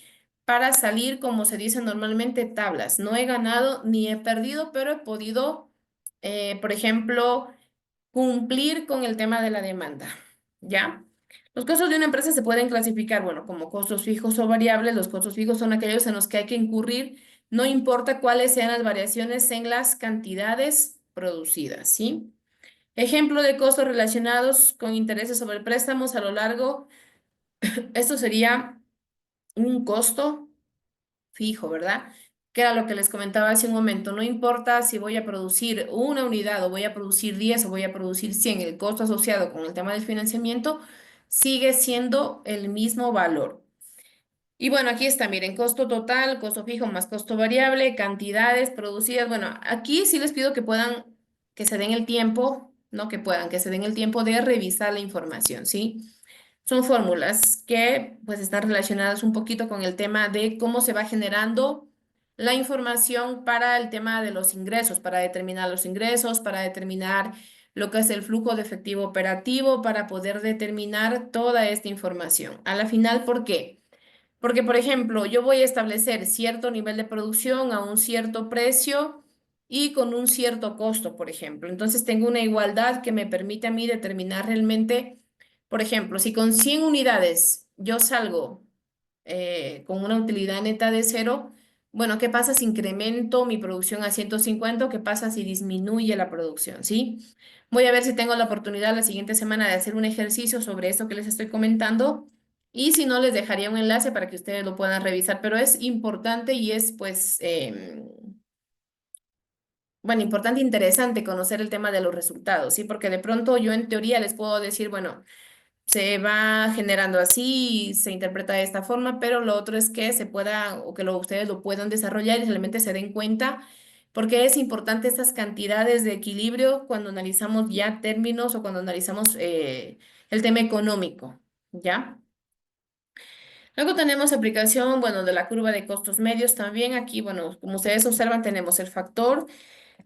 para salir, como se dice normalmente, tablas? No he ganado ni he perdido, pero he podido, por ejemplo, cumplir con el tema de la demanda. ¿Ya? Los costos de una empresa se pueden clasificar, bueno, como costos fijos o variables. Los costos fijos son aquellos en los que hay que incurrir, no importa cuáles sean las variaciones en las cantidades producidas, ¿sí? Ejemplo de costos relacionados con intereses sobre préstamos a lo largo, esto sería un costo fijo, ¿verdad? Que era lo que les comentaba hace un momento. No importa si voy a producir una unidad o voy a producir 10 o voy a producir 100, el costo asociado con el tema del financiamiento sigue siendo el mismo valor. Y bueno, aquí está, miren, costo total, costo fijo más costo variable, cantidades producidas. Bueno, aquí sí les pido que puedan, que se den el tiempo, no que puedan, que se den el tiempo de revisar la información, ¿sí? Son fórmulas que pues están relacionadas un poquito con el tema de cómo se va generando la información para el tema de los ingresos, para determinar los ingresos, para determinar lo que es el flujo de efectivo operativo, para poder determinar toda esta información. A la final, ¿por qué? Porque, por ejemplo, yo voy a establecer cierto nivel de producción a un cierto precio y con un cierto costo, por ejemplo. Entonces, tengo una igualdad que me permite a mí determinar realmente, por ejemplo, si con 100 unidades yo salgo con una utilidad neta de cero, bueno, ¿qué pasa si incremento mi producción a 150? ¿Qué pasa si disminuye la producción? ¿Sí? Voy a ver si tengo la oportunidad la siguiente semana de hacer un ejercicio sobre esto que les estoy comentando. Y si no, les dejaría un enlace para que ustedes lo puedan revisar, pero es importante y es pues, bueno, importante e interesante conocer el tema de los resultados, ¿sí? Porque de pronto yo en teoría les puedo decir, bueno, se va generando así, se interpreta de esta forma, pero lo otro es que se pueda o que ustedes lo puedan desarrollar y realmente se den cuenta, porque es importante estas cantidades de equilibrio cuando analizamos ya términos o cuando analizamos el tema económico, ¿ya? Luego tenemos aplicación, bueno, de la curva de costos medios también. Aquí, bueno, como ustedes observan, tenemos el factor,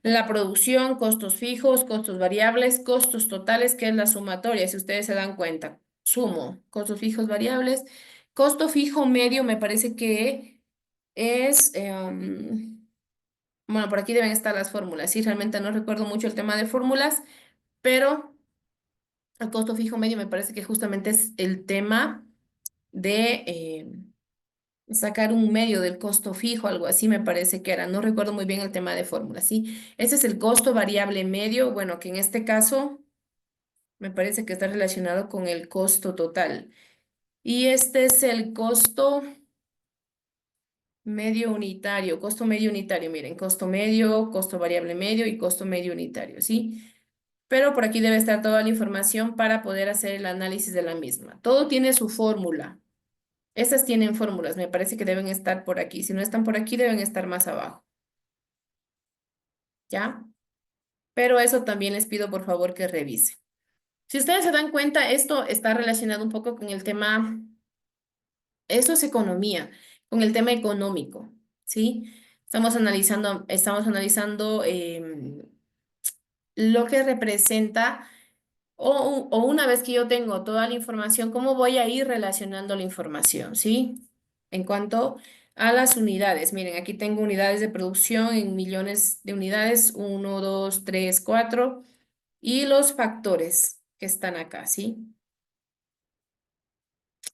la producción, costos fijos, costos variables, costos totales, que es la sumatoria, si ustedes se dan cuenta. Sumo, costos fijos variables. Costo fijo medio me parece que es, bueno, por aquí deben estar las fórmulas. Sí, realmente no recuerdo mucho el tema de fórmulas, pero el costo fijo medio me parece que justamente es el tema de sacar un medio del costo fijo, algo así me parece que era. No recuerdo muy bien el tema de fórmula, ¿sí? Ese es el costo variable medio, bueno, que en este caso me parece que está relacionado con el costo total. Y este es el costo medio unitario, miren, costo medio, costo variable medio y costo medio unitario, ¿sí? Pero por aquí debe estar toda la información para poder hacer el análisis de la misma. Todo tiene su fórmula. Estas tienen fórmulas, me parece que deben estar por aquí. Si no están por aquí, deben estar más abajo, ¿ya? Pero eso también les pido por favor que revisen. Si ustedes se dan cuenta, esto está relacionado un poco con el tema, eso es economía, con el tema económico, ¿sí? Estamos analizando lo que representa, o una vez que yo tengo toda la información, cómo voy a ir relacionando la información, ¿sí? En cuanto a las unidades, miren, aquí tengo unidades de producción en millones de unidades, uno, 2, 3, 4, y los factores que están acá, ¿sí?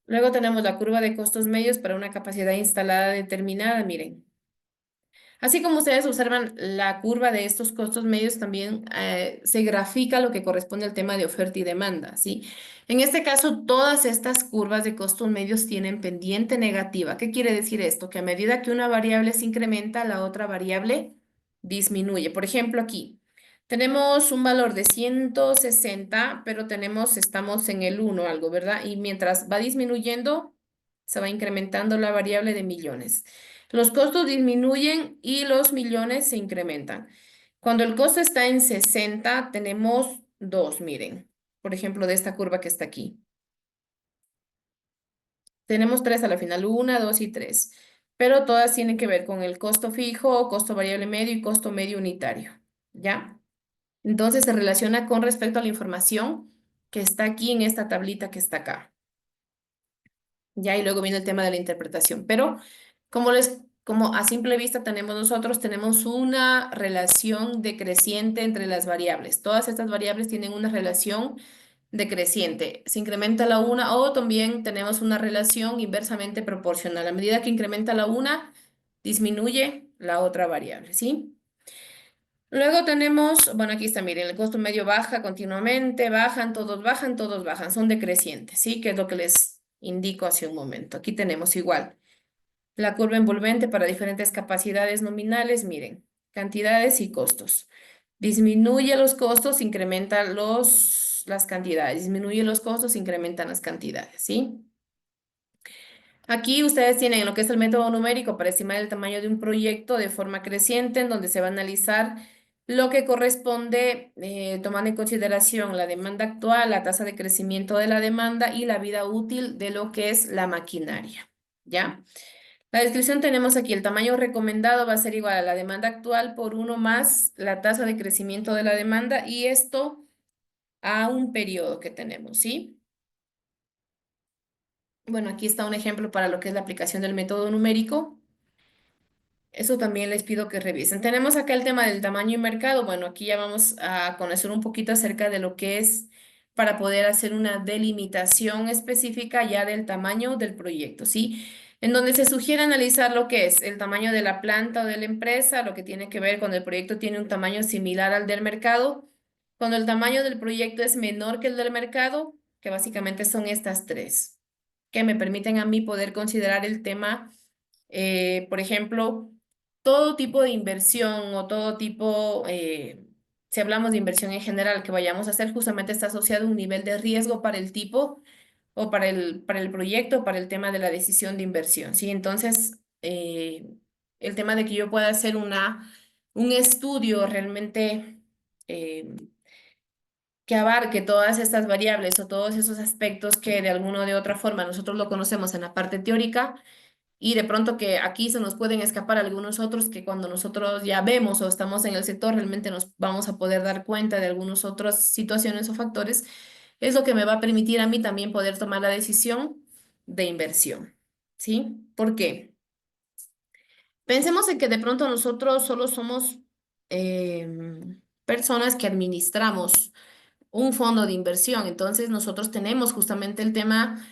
Luego tenemos la curva de costos medios para una capacidad instalada determinada, miren. Así como ustedes observan la curva de estos costos medios, también se grafica lo que corresponde al tema de oferta y demanda, ¿sí? En este caso, todas estas curvas de costos medios tienen pendiente negativa. ¿Qué quiere decir esto? Que a medida que una variable se incrementa, la otra variable disminuye. Por ejemplo, aquí tenemos un valor de 160, pero estamos en el uno algo, ¿verdad? Y mientras va disminuyendo, se va incrementando la variable de millones. Los costos disminuyen y los millones se incrementan. Cuando el costo está en 60, tenemos dos, miren. por ejemplo, de esta curva que está aquí. Tenemos tres a la final, una, dos y tres, pero todas tienen que ver con el costo fijo, costo variable medio y costo medio unitario, ¿ya? Entonces se relaciona con respecto a la información que está aquí en esta tablita que está acá. Ya, y luego viene el tema de la interpretación. Pero como a simple vista tenemos una relación decreciente entre las variables. Todas estas variables tienen una relación decreciente. Se incrementa la una o también tenemos una relación inversamente proporcional. A medida que incrementa la una, disminuye la otra variable, ¿sí? Luego tenemos, bueno, aquí está, miren, el costo medio baja continuamente, bajan, todos bajan, son decrecientes, ¿sí? Que es lo que les indico hace un momento. Aquí tenemos igual la curva envolvente para diferentes capacidades nominales, miren, cantidades y costos. Disminuye los costos, incrementa las cantidades, disminuye los costos, incrementan las cantidades, ¿sí? Aquí ustedes tienen lo que es el método numérico para estimar el tamaño de un proyecto de forma creciente, en donde se va a analizar lo que corresponde, tomando en consideración la demanda actual, la tasa de crecimiento de la demanda y la vida útil de lo que es la maquinaria, ¿ya? La descripción tenemos aquí, el tamaño recomendado va a ser igual a la demanda actual por uno más la tasa de crecimiento de la demanda y esto a un periodo que tenemos, ¿sí? Bueno, aquí está un ejemplo para lo que es la aplicación del método numérico. Eso también les pido que revisen. Tenemos acá el tema del tamaño y mercado. Bueno, aquí ya vamos a conocer un poquito acerca de lo que es para poder hacer una delimitación específica ya del tamaño del proyecto, ¿sí? En donde se sugiere analizar lo que es el tamaño de la planta o de la empresa, lo que tiene que ver cuando el proyecto tiene un tamaño similar al del mercado, cuando el tamaño del proyecto es menor que el del mercado, que básicamente son estas tres, que me permiten a mí poder considerar el tema, por ejemplo, todo tipo de inversión o todo tipo, si hablamos de inversión en general que vayamos a hacer, justamente está asociado a un nivel de riesgo para el tipo o para el proyecto, para el tema de la decisión de inversión, ¿sí? Entonces, el tema de que yo pueda hacer un estudio realmente que abarque todas estas variables o todos esos aspectos que de alguna o de otra forma nosotros lo conocemos en la parte teórica y de pronto que aquí se nos pueden escapar algunos otros que cuando nosotros ya vemos o estamos en el sector realmente nos vamos a poder dar cuenta de algunas otras situaciones o factores, es lo que me va a permitir a mí también poder tomar la decisión de inversión, ¿sí? ¿Por qué? Pensemos en que de pronto nosotros solo somos personas que administramos un fondo de inversión, entonces nosotros tenemos justamente el tema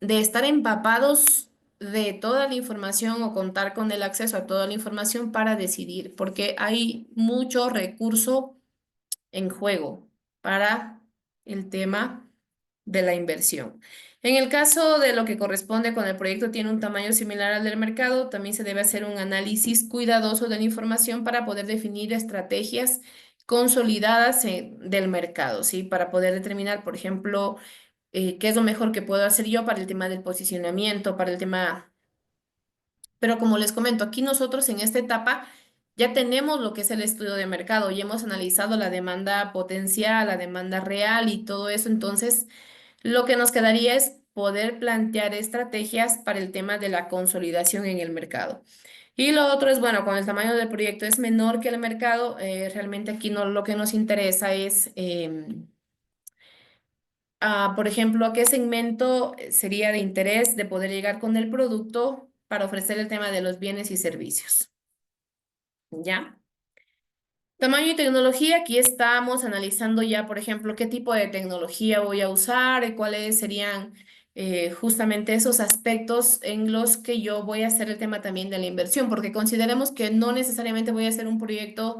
de estar empapados de toda la información o contar con el acceso a toda la información para decidir, porque hay mucho recurso en juego para el tema de la inversión. En el caso de lo que corresponde cuando el proyecto tiene un tamaño similar al del mercado, también se debe hacer un análisis cuidadoso de la información para poder definir estrategias consolidadas del mercado, ¿sí? Para poder determinar, por ejemplo, qué es lo mejor que puedo hacer yo para el tema del posicionamiento, para el tema, pero como les comento, aquí nosotros en esta etapa ya tenemos lo que es el estudio de mercado, y hemos analizado la demanda potencial, la demanda real y todo eso, entonces lo que nos quedaría es poder plantear estrategias para el tema de la consolidación en el mercado. Y lo otro es, bueno, cuando el tamaño del proyecto es menor que el mercado, realmente aquí no, lo que nos interesa es por ejemplo, ¿a qué segmento sería de interés de poder llegar con el producto para ofrecer el tema de los bienes y servicios? ¿Ya? Tamaño y tecnología, aquí estamos analizando ya, por ejemplo, qué tipo de tecnología voy a usar, y cuáles serían justamente esos aspectos en los que yo voy a hacer el tema también de la inversión, porque consideremos que no necesariamente voy a hacer un proyecto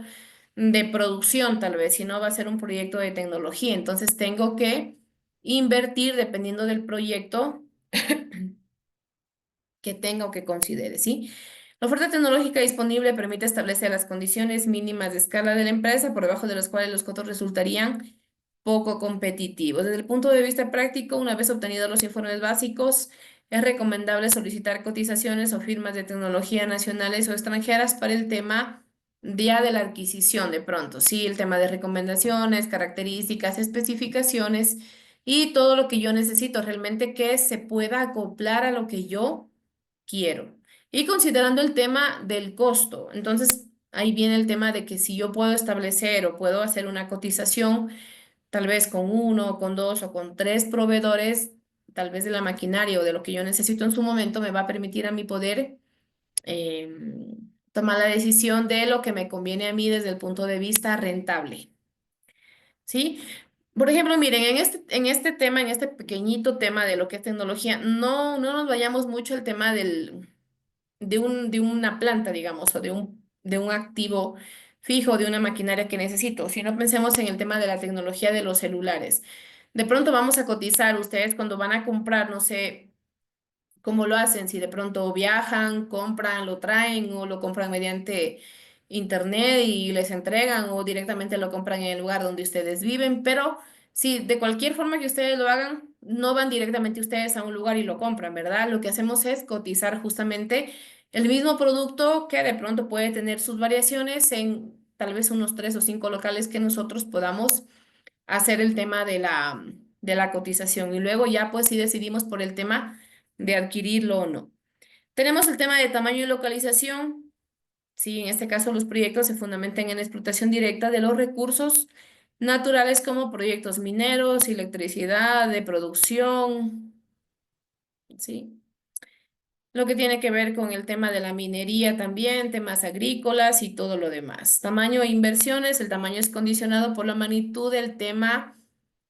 de producción tal vez, sino va a ser un proyecto de tecnología. Entonces tengo que invertir dependiendo del proyecto que tenga o que considere, ¿sí? La oferta tecnológica disponible permite establecer las condiciones mínimas de escala de la empresa por debajo de las cuales los costos resultarían poco competitivos. Desde el punto de vista práctico, una vez obtenidos los informes básicos, es recomendable solicitar cotizaciones o firmas de tecnología nacionales o extranjeras para el tema día de la adquisición de pronto, sí, el tema de recomendaciones, características, especificaciones y todo lo que yo necesito realmente que se pueda acoplar a lo que yo quiero. Y considerando el tema del costo, entonces ahí viene el tema de que si yo puedo establecer o puedo hacer una cotización, tal vez con uno, con dos o con tres proveedores, tal vez de la maquinaria o de lo que yo necesito en su momento, me va a permitir a mí poder tomar la decisión de lo que me conviene a mí desde el punto de vista rentable. ¿Sí? Por ejemplo, miren, en este tema, en este pequeñito tema de lo que es tecnología, no nos vayamos mucho al tema de una planta, digamos, o de un activo fijo, de una maquinaria que necesito, sino pensemos en el tema de la tecnología de los celulares. De pronto vamos a cotizar ustedes cuando van a comprar, no sé, cómo lo hacen, si de pronto viajan, compran, lo traen o lo compran mediante internet y les entregan o directamente lo compran en el lugar donde ustedes viven, pero si de cualquier forma que ustedes lo hagan, no van directamente ustedes a un lugar y lo compran, ¿verdad? Lo que hacemos es cotizar justamente el mismo producto que de pronto puede tener sus variaciones en tal vez unos tres o cinco locales que nosotros podamos hacer el tema de la cotización y luego ya pues si decidimos por el tema de adquirirlo o no. Tenemos el tema de tamaño y localización. Sí, en este caso los proyectos se fundamentan en la explotación directa de los recursos naturales como proyectos mineros, electricidad, de producción, ¿sí? Lo que tiene que ver con el tema de la minería también, temas agrícolas y todo lo demás. Tamaño e inversiones, el tamaño es condicionado por la magnitud del tema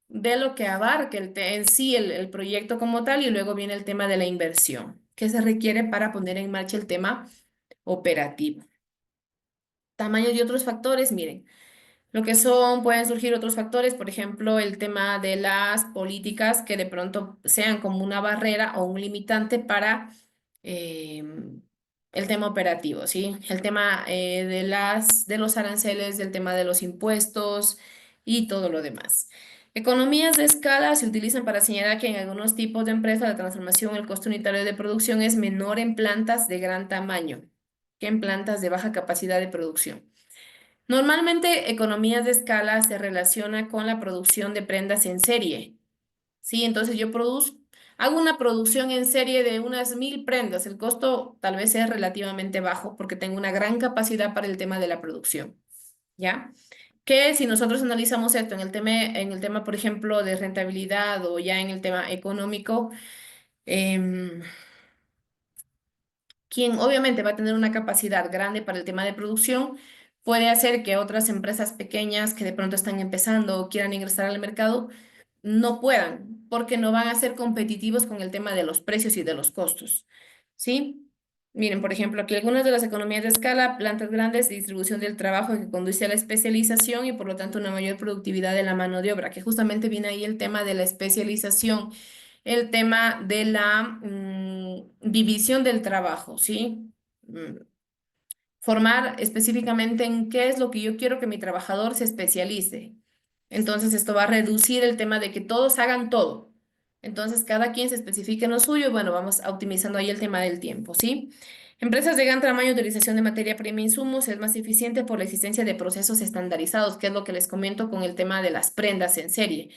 de lo que abarca en sí el proyecto como tal y luego viene el tema de la inversión que se requiere para poner en marcha el tema operativo. Tamaño y otros factores, miren. Lo que son, pueden surgir otros factores, por ejemplo, el tema de las políticas que de pronto sean como una barrera o un limitante para eh, el tema operativo, ¿sí? El tema de los aranceles, del tema de los impuestos y todo lo demás. Economías de escala se utilizan para señalar que en algunos tipos de empresas la transformación, el costo unitario de producción es menor en plantas de gran tamaño que en plantas de baja capacidad de producción. Normalmente, economías de escala se relaciona con la producción de prendas en serie. Sí, entonces yo hago una producción en serie de unas 1000 prendas. El costo tal vez es relativamente bajo porque tengo una gran capacidad para el tema de la producción. ¿Ya? Que si nosotros analizamos esto en el tema, por ejemplo, de rentabilidad o ya en el tema económico, em, quien obviamente va a tener una capacidad grande para el tema de producción, puede hacer que otras empresas pequeñas que de pronto están empezando o quieran ingresar al mercado no puedan, porque no van a ser competitivos con el tema de los precios y de los costos. ¿Sí? Miren, por ejemplo, aquí algunas de las economías de escala, plantas grandes, distribución del trabajo que conduce a la especialización y por lo tanto una mayor productividad de la mano de obra, que justamente viene ahí el tema de la especialización, el tema de la división del trabajo, ¿sí? Mm, Formar específicamente en qué es lo que yo quiero que mi trabajador se especialice. Entonces, esto va a reducir el tema de que todos hagan todo. Entonces, cada quien se especifique en lo suyo y bueno, vamos optimizando ahí el tema del tiempo, ¿sí? Empresas de gran tamaño, utilización de materia prima e insumos es más eficiente por la existencia de procesos estandarizados, que es lo que les comento con el tema de las prendas en serie.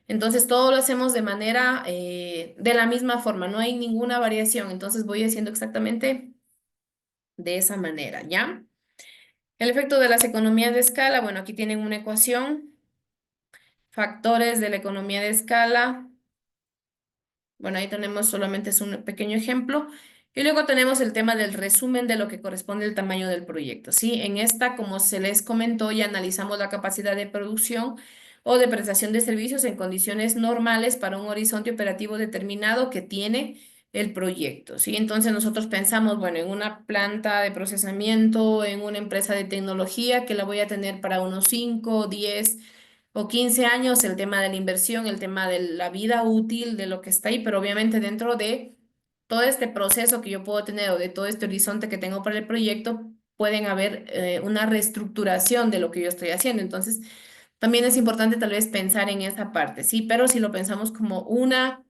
Entonces, todo lo hacemos de manera, de la misma forma, no hay ninguna variación. Entonces, voy haciendo exactamente de esa manera, ¿ya? El efecto de las economías de escala, bueno, aquí tienen una ecuación, factores de la economía de escala. Bueno, ahí tenemos solamente es un pequeño ejemplo. Y luego tenemos el tema del resumen de lo que corresponde al tamaño del proyecto. Sí, en esta, como se les comentó, ya analizamos la capacidad de producción o de prestación de servicios en condiciones normales para un horizonte operativo determinado que tiene el proyecto. Sí, entonces nosotros pensamos, bueno, en una planta de procesamiento, en una empresa de tecnología que la voy a tener para unos 5, 10 o 15 años, el tema de la inversión, el tema de la vida útil de lo que está ahí, pero obviamente dentro de todo este proceso que yo puedo tener o de todo este horizonte que tengo para el proyecto, pueden haber una reestructuración de lo que yo estoy haciendo. Entonces, también es importante tal vez pensar en esa parte, sí, pero si lo pensamos como una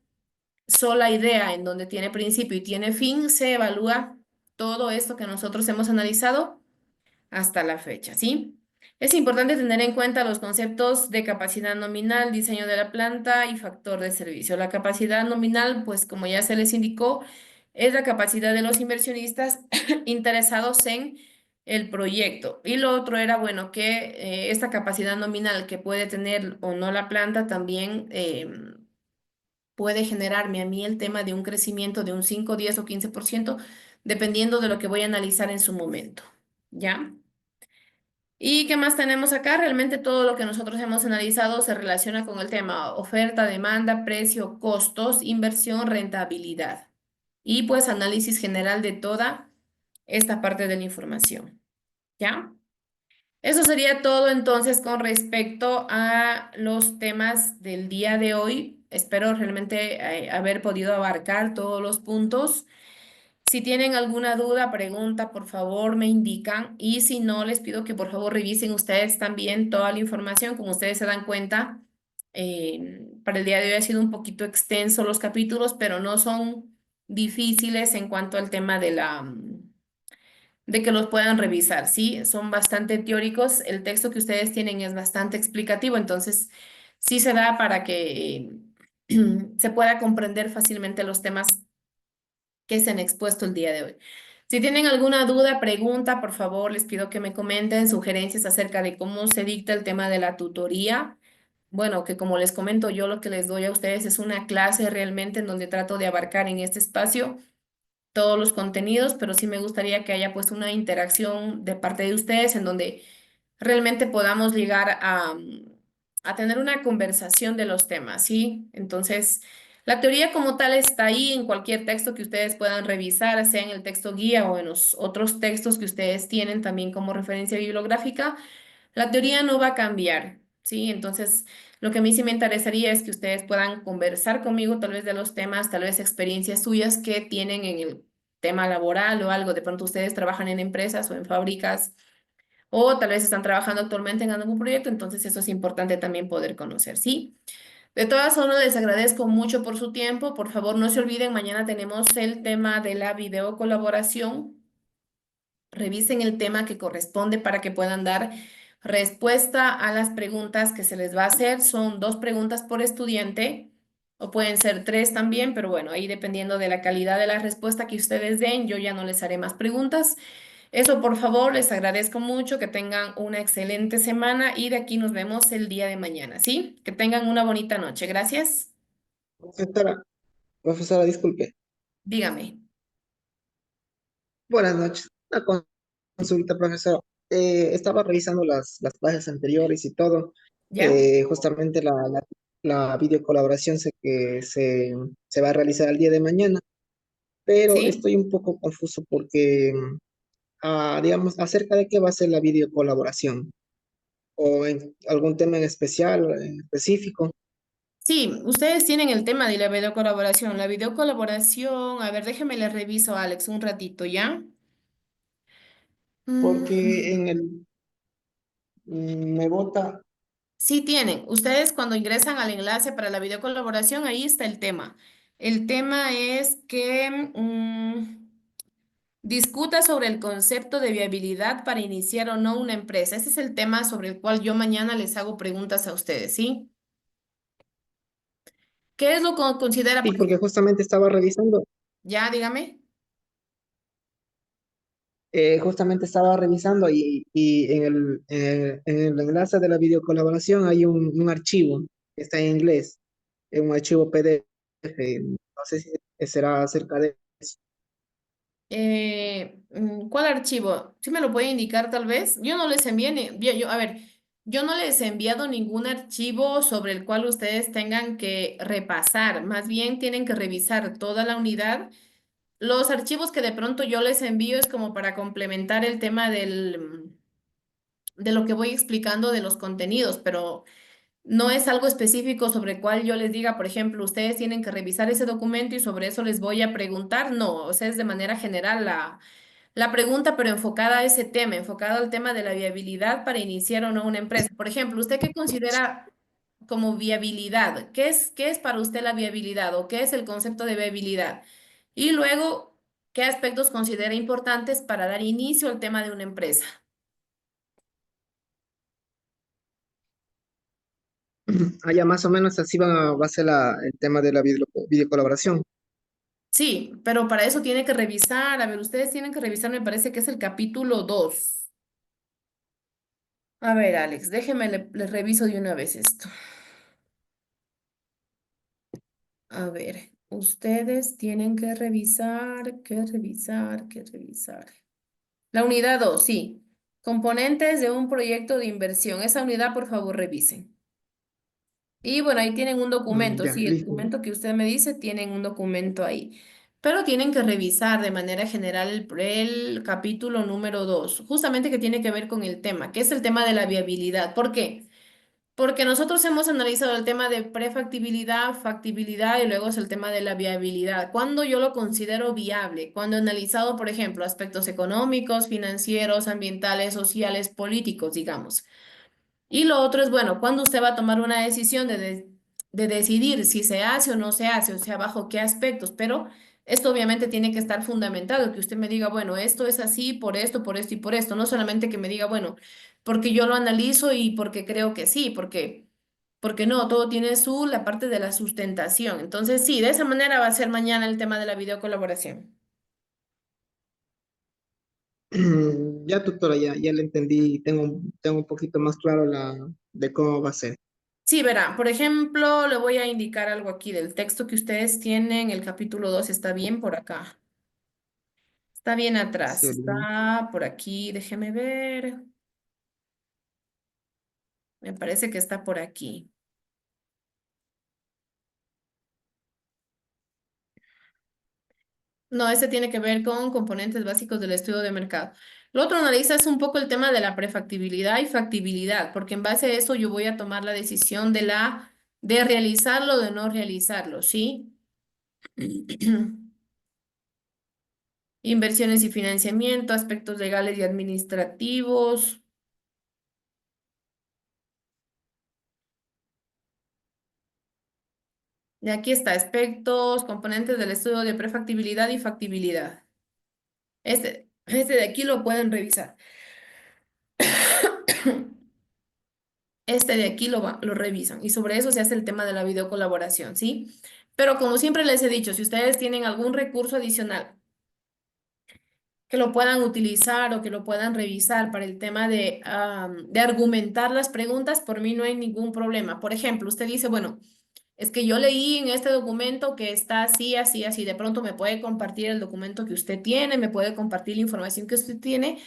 sola idea en donde tiene principio y tiene fin, se evalúa todo esto que nosotros hemos analizado hasta la fecha, ¿sí? Es importante tener en cuenta los conceptos de capacidad nominal, diseño de la planta y factor de servicio. La capacidad nominal, pues como ya se les indicó, es la capacidad de los inversionistas interesados en el proyecto. Y lo otro era, bueno, que esta capacidad nominal que puede tener o no la planta también puede generarme a mí el tema de un crecimiento de un 5, 10 o 15%, dependiendo de lo que voy a analizar en su momento. ¿Ya? ¿Y qué más tenemos acá? Realmente todo lo que nosotros hemos analizado se relaciona con el tema oferta, demanda, precio, costos, inversión, rentabilidad. Y pues análisis general de toda esta parte de la información. ¿Ya? Eso sería todo entonces con respecto a los temas del día de hoy. Espero realmente haber podido abarcar todos los puntos. Si tienen alguna duda, pregunta, por favor me indican. Y si no, les pido que por favor revisen ustedes también toda la información. Como ustedes se dan cuenta, para el día de hoy ha sido un poquito extenso los capítulos, pero no son difíciles en cuanto al tema de que los puedan revisar, ¿sí? Son bastante teóricos. El texto que ustedes tienen es bastante explicativo, entonces sí se da para que se pueda comprender fácilmente los temas que se han expuesto el día de hoy. Si tienen alguna duda, pregunta, por favor, les pido que me comenten sugerencias acerca de cómo se dicta el tema de la tutoría. Bueno, que como les comento, yo lo que les doy a ustedes es una clase realmente en donde trato de abarcar en este espacio todos los contenidos, pero sí me gustaría que haya pues una interacción de parte de ustedes en donde realmente podamos llegar a tener una conversación de los temas, ¿sí? Entonces, la teoría como tal está ahí en cualquier texto que ustedes puedan revisar, sea en el texto guía o en los otros textos que ustedes tienen también como referencia bibliográfica. La teoría no va a cambiar, ¿sí? Entonces, lo que a mí sí me interesaría es que ustedes puedan conversar conmigo tal vez de los temas, tal vez experiencias suyas que tienen en el tema laboral o algo. De pronto ustedes trabajan en empresas o en fábricas o tal vez están trabajando actualmente en algún proyecto, entonces eso es importante también poder conocer, ¿sí? De todas formas, les agradezco mucho por su tiempo. Por favor, no se olviden, mañana tenemos el tema de la video colaboración. Revisen el tema que corresponde para que puedan dar respuesta a las preguntas que se les va a hacer. Son 2 preguntas por estudiante o pueden ser 3 también, pero bueno, ahí dependiendo de la calidad de la respuesta que ustedes den, yo ya no les haré más preguntas. Eso, por favor, les agradezco mucho, que tengan una excelente semana y de aquí nos vemos el día de mañana, ¿sí? Que tengan una bonita noche. Gracias. Profesora, profesora, disculpe. Dígame. Buenas noches. Una consulta, profesor. Estaba revisando las clases anteriores y todo. ¿Ya? Justamente la videocolaboración sé que se va a realizar el día de mañana, pero ¿Sí? estoy un poco confuso porque, digamos, acerca de qué va a ser la videocolaboración o en algún tema en especial, en específico, Sí, ustedes tienen el tema de la videocolaboración. La videocolaboración, a ver, déjeme le reviso, Alex, un ratito, ¿ya? porque Mm, me bota. sí tienen. Ustedes cuando ingresan al enlace para la videocolaboración, ahí está el tema. El tema es que discuta sobre el concepto de viabilidad para iniciar o no una empresa. Ese es el tema sobre el cual yo mañana les hago preguntas a ustedes, ¿sí? ¿Qué es lo que considera? Sí, Porque, porque justamente estaba revisando. ya, dígame. Justamente estaba revisando y en el enlace de la videocolaboración hay un archivo que está en inglés, es un archivo PDF. No sé si será acerca de eso, ¿Cuál archivo? ¿Sí me lo puede indicar tal vez? Yo no les envié, a ver, yo no les he enviado ningún archivo sobre el cual ustedes tengan que repasar, más bien tienen que revisar toda la unidad. Los archivos que de pronto yo les envío es como para complementar el tema de lo que voy explicando de los contenidos, pero no es algo específico sobre el cual yo les diga, por ejemplo, ustedes tienen que revisar ese documento y sobre eso les voy a preguntar. No, o sea, es de manera general la pregunta, pero enfocada a ese tema, enfocada al tema de la viabilidad para iniciar o no una empresa. Por ejemplo, ¿usted qué considera como viabilidad? Qué es para usted la viabilidad o qué es el concepto de viabilidad? Y luego, ¿qué aspectos considera importantes para dar inicio al tema de una empresa? Allá más o menos así va a ser el tema de la videocolaboración. Sí, pero para eso tiene que revisar. A ver, ustedes tienen que revisar, me parece que es el capítulo 2. A ver, Alex, déjeme, le reviso de una vez esto. A ver, ustedes tienen que revisar. La unidad 2, sí. Componentes de un proyecto de inversión. Esa unidad, por favor, revisen. Y bueno, ahí tienen un documento, Ya, sí, el listo. documento que usted me dice, tienen un documento ahí. Pero tienen que revisar de manera general el capítulo número 2, justamente que tiene que ver con el tema, que es el tema de la viabilidad. ¿Por qué? Porque nosotros hemos analizado el tema de prefactibilidad, factibilidad y luego es el tema de la viabilidad. ¿Cuándo yo lo considero viable? Cuando he analizado, por ejemplo, aspectos económicos, financieros, ambientales, sociales, políticos, digamos. Y lo otro es, bueno, cuando usted va a tomar una decisión de decidir si se hace o no se hace, o sea, bajo qué aspectos, pero esto obviamente tiene que estar fundamentado, que usted me diga, bueno, esto es así por esto y por esto, no solamente que me diga, bueno, porque yo lo analizo y porque creo que sí, porque no, todo tiene la parte de la sustentación. Entonces, sí, de esa manera va a ser mañana el tema de la videocolaboración. Ya, tutora, ya le entendí. Tengo un poquito más claro de cómo va a ser. Sí, verá, por ejemplo, le voy a indicar algo aquí del texto que ustedes tienen, el capítulo 2 está bien por acá. Está bien atrás, Sería- está por aquí, déjeme ver. Me parece que está por aquí. No, ese tiene que ver con componentes básicos del estudio de mercado. Lo otro analiza es un poco el tema de la prefactibilidad y factibilidad, porque en base a eso yo voy a tomar la decisión de realizarlo o de no realizarlo, ¿sí? Inversiones y financiamiento, aspectos legales y administrativos. De aquí está, aspectos, componentes del estudio de prefactibilidad y factibilidad. Este de aquí lo pueden revisar. Este de aquí lo revisan y sobre eso se hace el tema de la videocolaboración, ¿sí? Pero como siempre les he dicho, si ustedes tienen algún recurso adicional que lo puedan utilizar o que lo puedan revisar para el tema de argumentar las preguntas, por mí no hay ningún problema. Por ejemplo, usted dice, bueno, es que yo leí en este documento que está así, así, así. De pronto me puede compartir el documento que usted tiene, me puede compartir la información que usted tiene,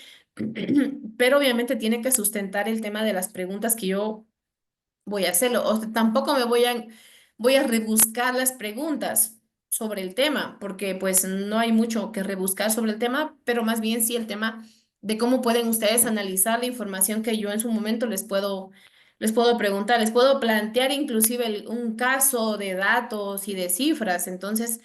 pero obviamente tiene que sustentar el tema de las preguntas que yo voy a hacerlo. O sea, tampoco voy a rebuscar las preguntas sobre el tema, porque pues no hay mucho que rebuscar sobre el tema, pero más bien sí el tema de cómo pueden ustedes analizar la información que yo en su momento les puedo preguntar, les puedo plantear inclusive un caso de datos y de cifras. Entonces,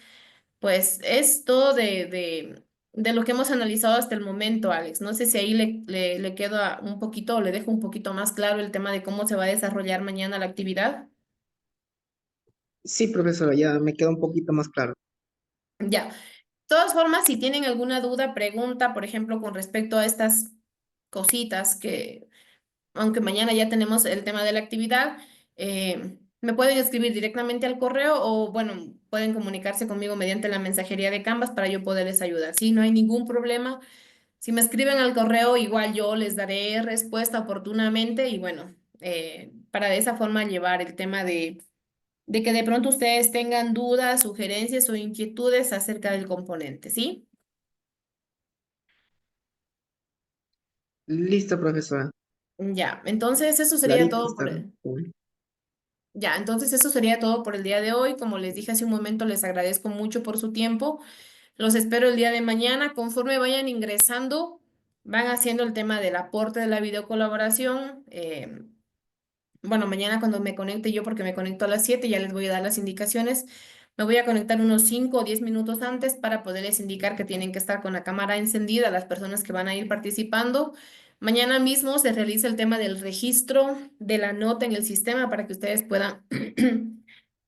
pues es todo de lo que hemos analizado hasta el momento, Alex. No sé si ahí le queda un poquito o le dejo un poquito más claro el tema de cómo se va a desarrollar mañana la actividad. Sí, profesora, ya me queda un poquito más claro. Ya. De todas formas, si tienen alguna duda, pregunta, por ejemplo, con respecto a estas cositas que aunque mañana ya tenemos el tema de la actividad, me pueden escribir directamente al correo o, bueno, pueden comunicarse conmigo mediante la mensajería de Canvas para yo poderles ayudar. Sí, no hay ningún problema. Si me escriben al correo, igual yo les daré respuesta oportunamente y, bueno, para de esa forma llevar el tema de que de pronto ustedes tengan dudas, sugerencias o inquietudes acerca del componente, ¿sí? Listo, profesora. Ya, entonces eso sería Clarito todo está. Ya, entonces eso sería todo por el día de hoy. Como les dije hace un momento, les agradezco mucho por su tiempo. Los espero el día de mañana. Conforme vayan ingresando, van haciendo el tema del aporte de la videocolaboración. Bueno, mañana cuando me conecte yo, porque me conecto a las 7, ya les voy a dar las indicaciones. Me voy a conectar unos 5 o 10 minutos antes para poderles indicar que tienen que estar con la cámara encendida las personas que van a ir participando. Mañana mismo se realiza el tema del registro de la nota en el sistema para que ustedes puedan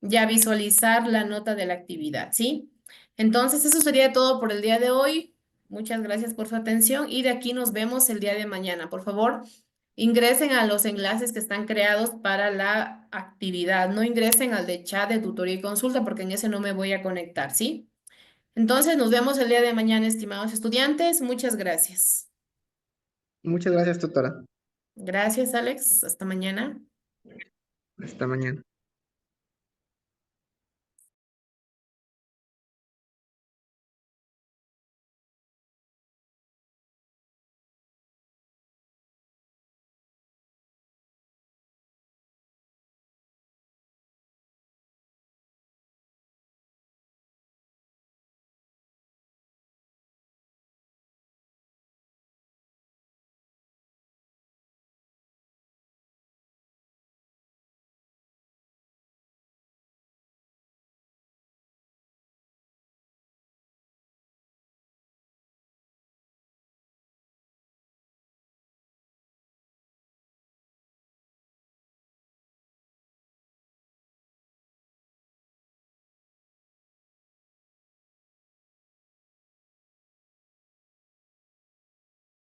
ya visualizar la nota de la actividad, ¿sí? Entonces, eso sería todo por el día de hoy. Muchas gracias por su atención y de aquí nos vemos el día de mañana. Por favor. ingresen a los enlaces que están creados para la actividad. No ingresen al de chat de tutoría y consulta porque en ese no me voy a conectar, ¿sí? Entonces, nos vemos el día de mañana, estimados estudiantes. Muchas gracias. Muchas gracias, tutora. Gracias, Alex. Hasta mañana. Hasta mañana.